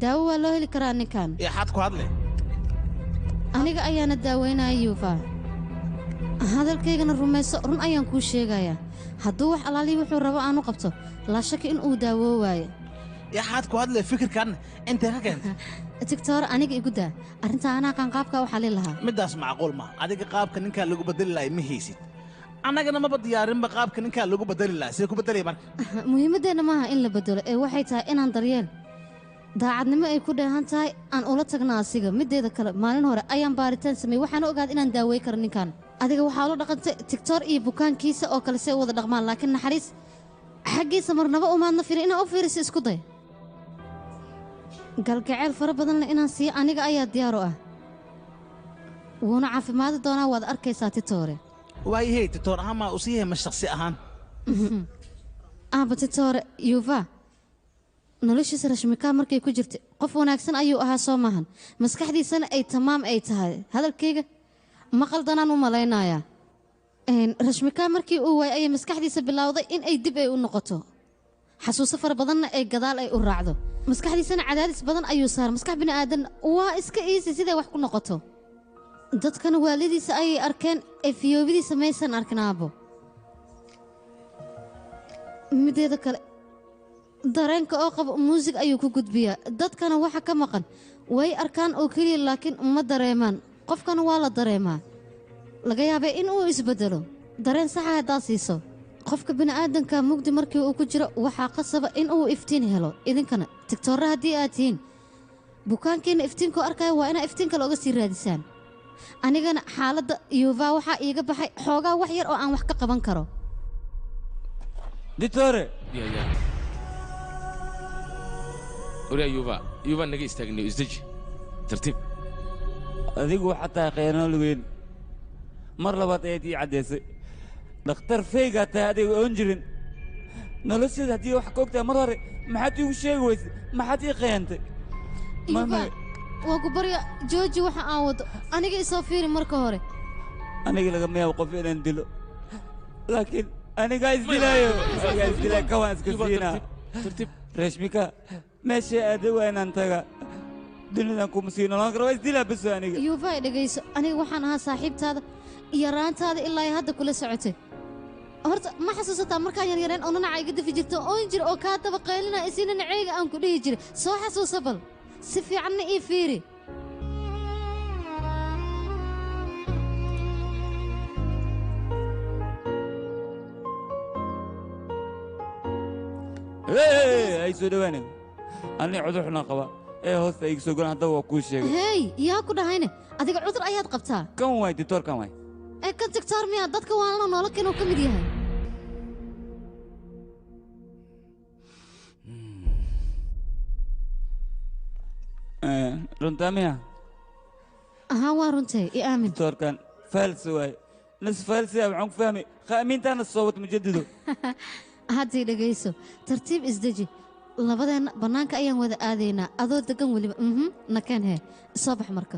daawo waa loo heli karaa ninkan xad ku hadle aniga ayaana daaweynaya yuufa hadalkaygana rumayso run ayaan kuu sheegayaa hadduu wax alaalihi wuxuu rabo aanu qabto laa shaki in uu daawoo waayo yaxaad ku hadle fikirkan intee ka keenta tigtoor aniga igu daa arrinta anaa qaanqaabka u xalin lahaa middaas macquul ma adiga qaabka ninkaa lagu bedeli lahay ma haysid annagana maba diyaarinba qaabka ninkaa lagu bedeli lahaa see ku bedelay marka muhiimadeenna maaha in la bedelo ee waxay tahay inaan daryeel daacadnimo ay ku dheehan tahay aan ula tagna asiga mideeda kale maalin hore ayaan baaritaan sameeyey waxaana ogaad inaan daawey karo ninkan adiga waxaa ula dhaqantay tigtor iyo bukaankiisa oo kale see u wada dhaqmaan laakiin naxariis xaggiisa marnaba umaadna firin inaa u fiirisa isku day galgaceel fara badanle inaan siiyo aniga ayaa diyaar u ah wuuna caafimaadi doonaa waad arkaysaa titoore waayahey titoor ahaan maa u siiyahay ma shakhsi ahaan aaba titoore yuufa noloshiisa rashmikaa markay ku jirtay qof wanaagsan ayuu ahaa soo maahan maskaxdiisana ay tamaam ay tahay hadalkayga ma qaldanaan u malaynayaa rashmikaa markii uu waayay ayay maskaxdiisa bilowday in ay dib ay u noqoto xasuuso fara badanna ay gadaal ay u raacdo maskaxdiisana cadaadis badan ayuu saaray maskax bini'aadan waa iska iisi siday wax ku noqoto dadkana waalidiisa ayay arkeen ee fiyoobidiisa maysan arkin aabbo mideeda kale dareenka oo qaba muusig ayuu ku gudbiyaa dadkana waxa ka maqan way arkaan oo keliya laakiin ma dareemaan qofkana waa la dareemaa laga yaabay in uu isbeddelo dareen saxa haddaad siiso qofka bini'aadanka mugdi markii uu ku jiro waxaa qasaba in uu iftiin helo idinkana tigtoorre haddii aad tihiin bukaankiina iftiinkoo arkaya waa inaa iftiin kale oga sii raadisaan anigana xaaladda yuuva waxaa iiga baxay xoogaa wax yar oo aan wax ka qaban karo ditore وريا يوفا نجي استغني ازدج ترتيب adigu waxaa tahay khayanool weyn mar labaad ayaad ii caddaysay dhakhtar feygaa tahay adiga oon jirin nolosheeda haddii wax ka ogtahay mar hore maxaad iigu sheegi weysay maxaad ii khayantay waa ku barya jooji waxa aan wado aniga isoo fiiri marka hore aniga lagama yaabo qof inaan dilo laakiin anigaa isdilaayo kawaan iska siinaa rashmika meesha aada waa inaan taga dunidan kuma sii nolon karo waa isdilaa baso aniga yuufay dhegayso aniga waxaan ahaa saaxiibtaada iyo raantaada ilaa hadda kula socotay horta ma xasuusataa markaan yaryareen oo nanaca iga dafi jirto oon jir oo kaa daba qaylina isina naceyga aan ku dhihi jiray soo xasuusa bal si fiicanna ii fiiri ay soo dhawaana ani cudur xunaan qaba ee hoosta iga soo golan haddaba waa kuu sheegay hey yaa ku dhahayne adiga cudur ayaad qabtaa kan waay ditoorkan waay ee kan tigtaar miyaa dadka waalana noola keen oo ka mid yahay runtaa miya ahaa waa runtay i aamin ditoorkan faalsi waay nas faalsiya waxaan ku fahmay qaamiintaana soobad mujadido haddii dhegayso tartiib isdeji labadeenna bannaanka ayaan wada aadaynaa adoo deggan weliba nakeen hee soo bax marka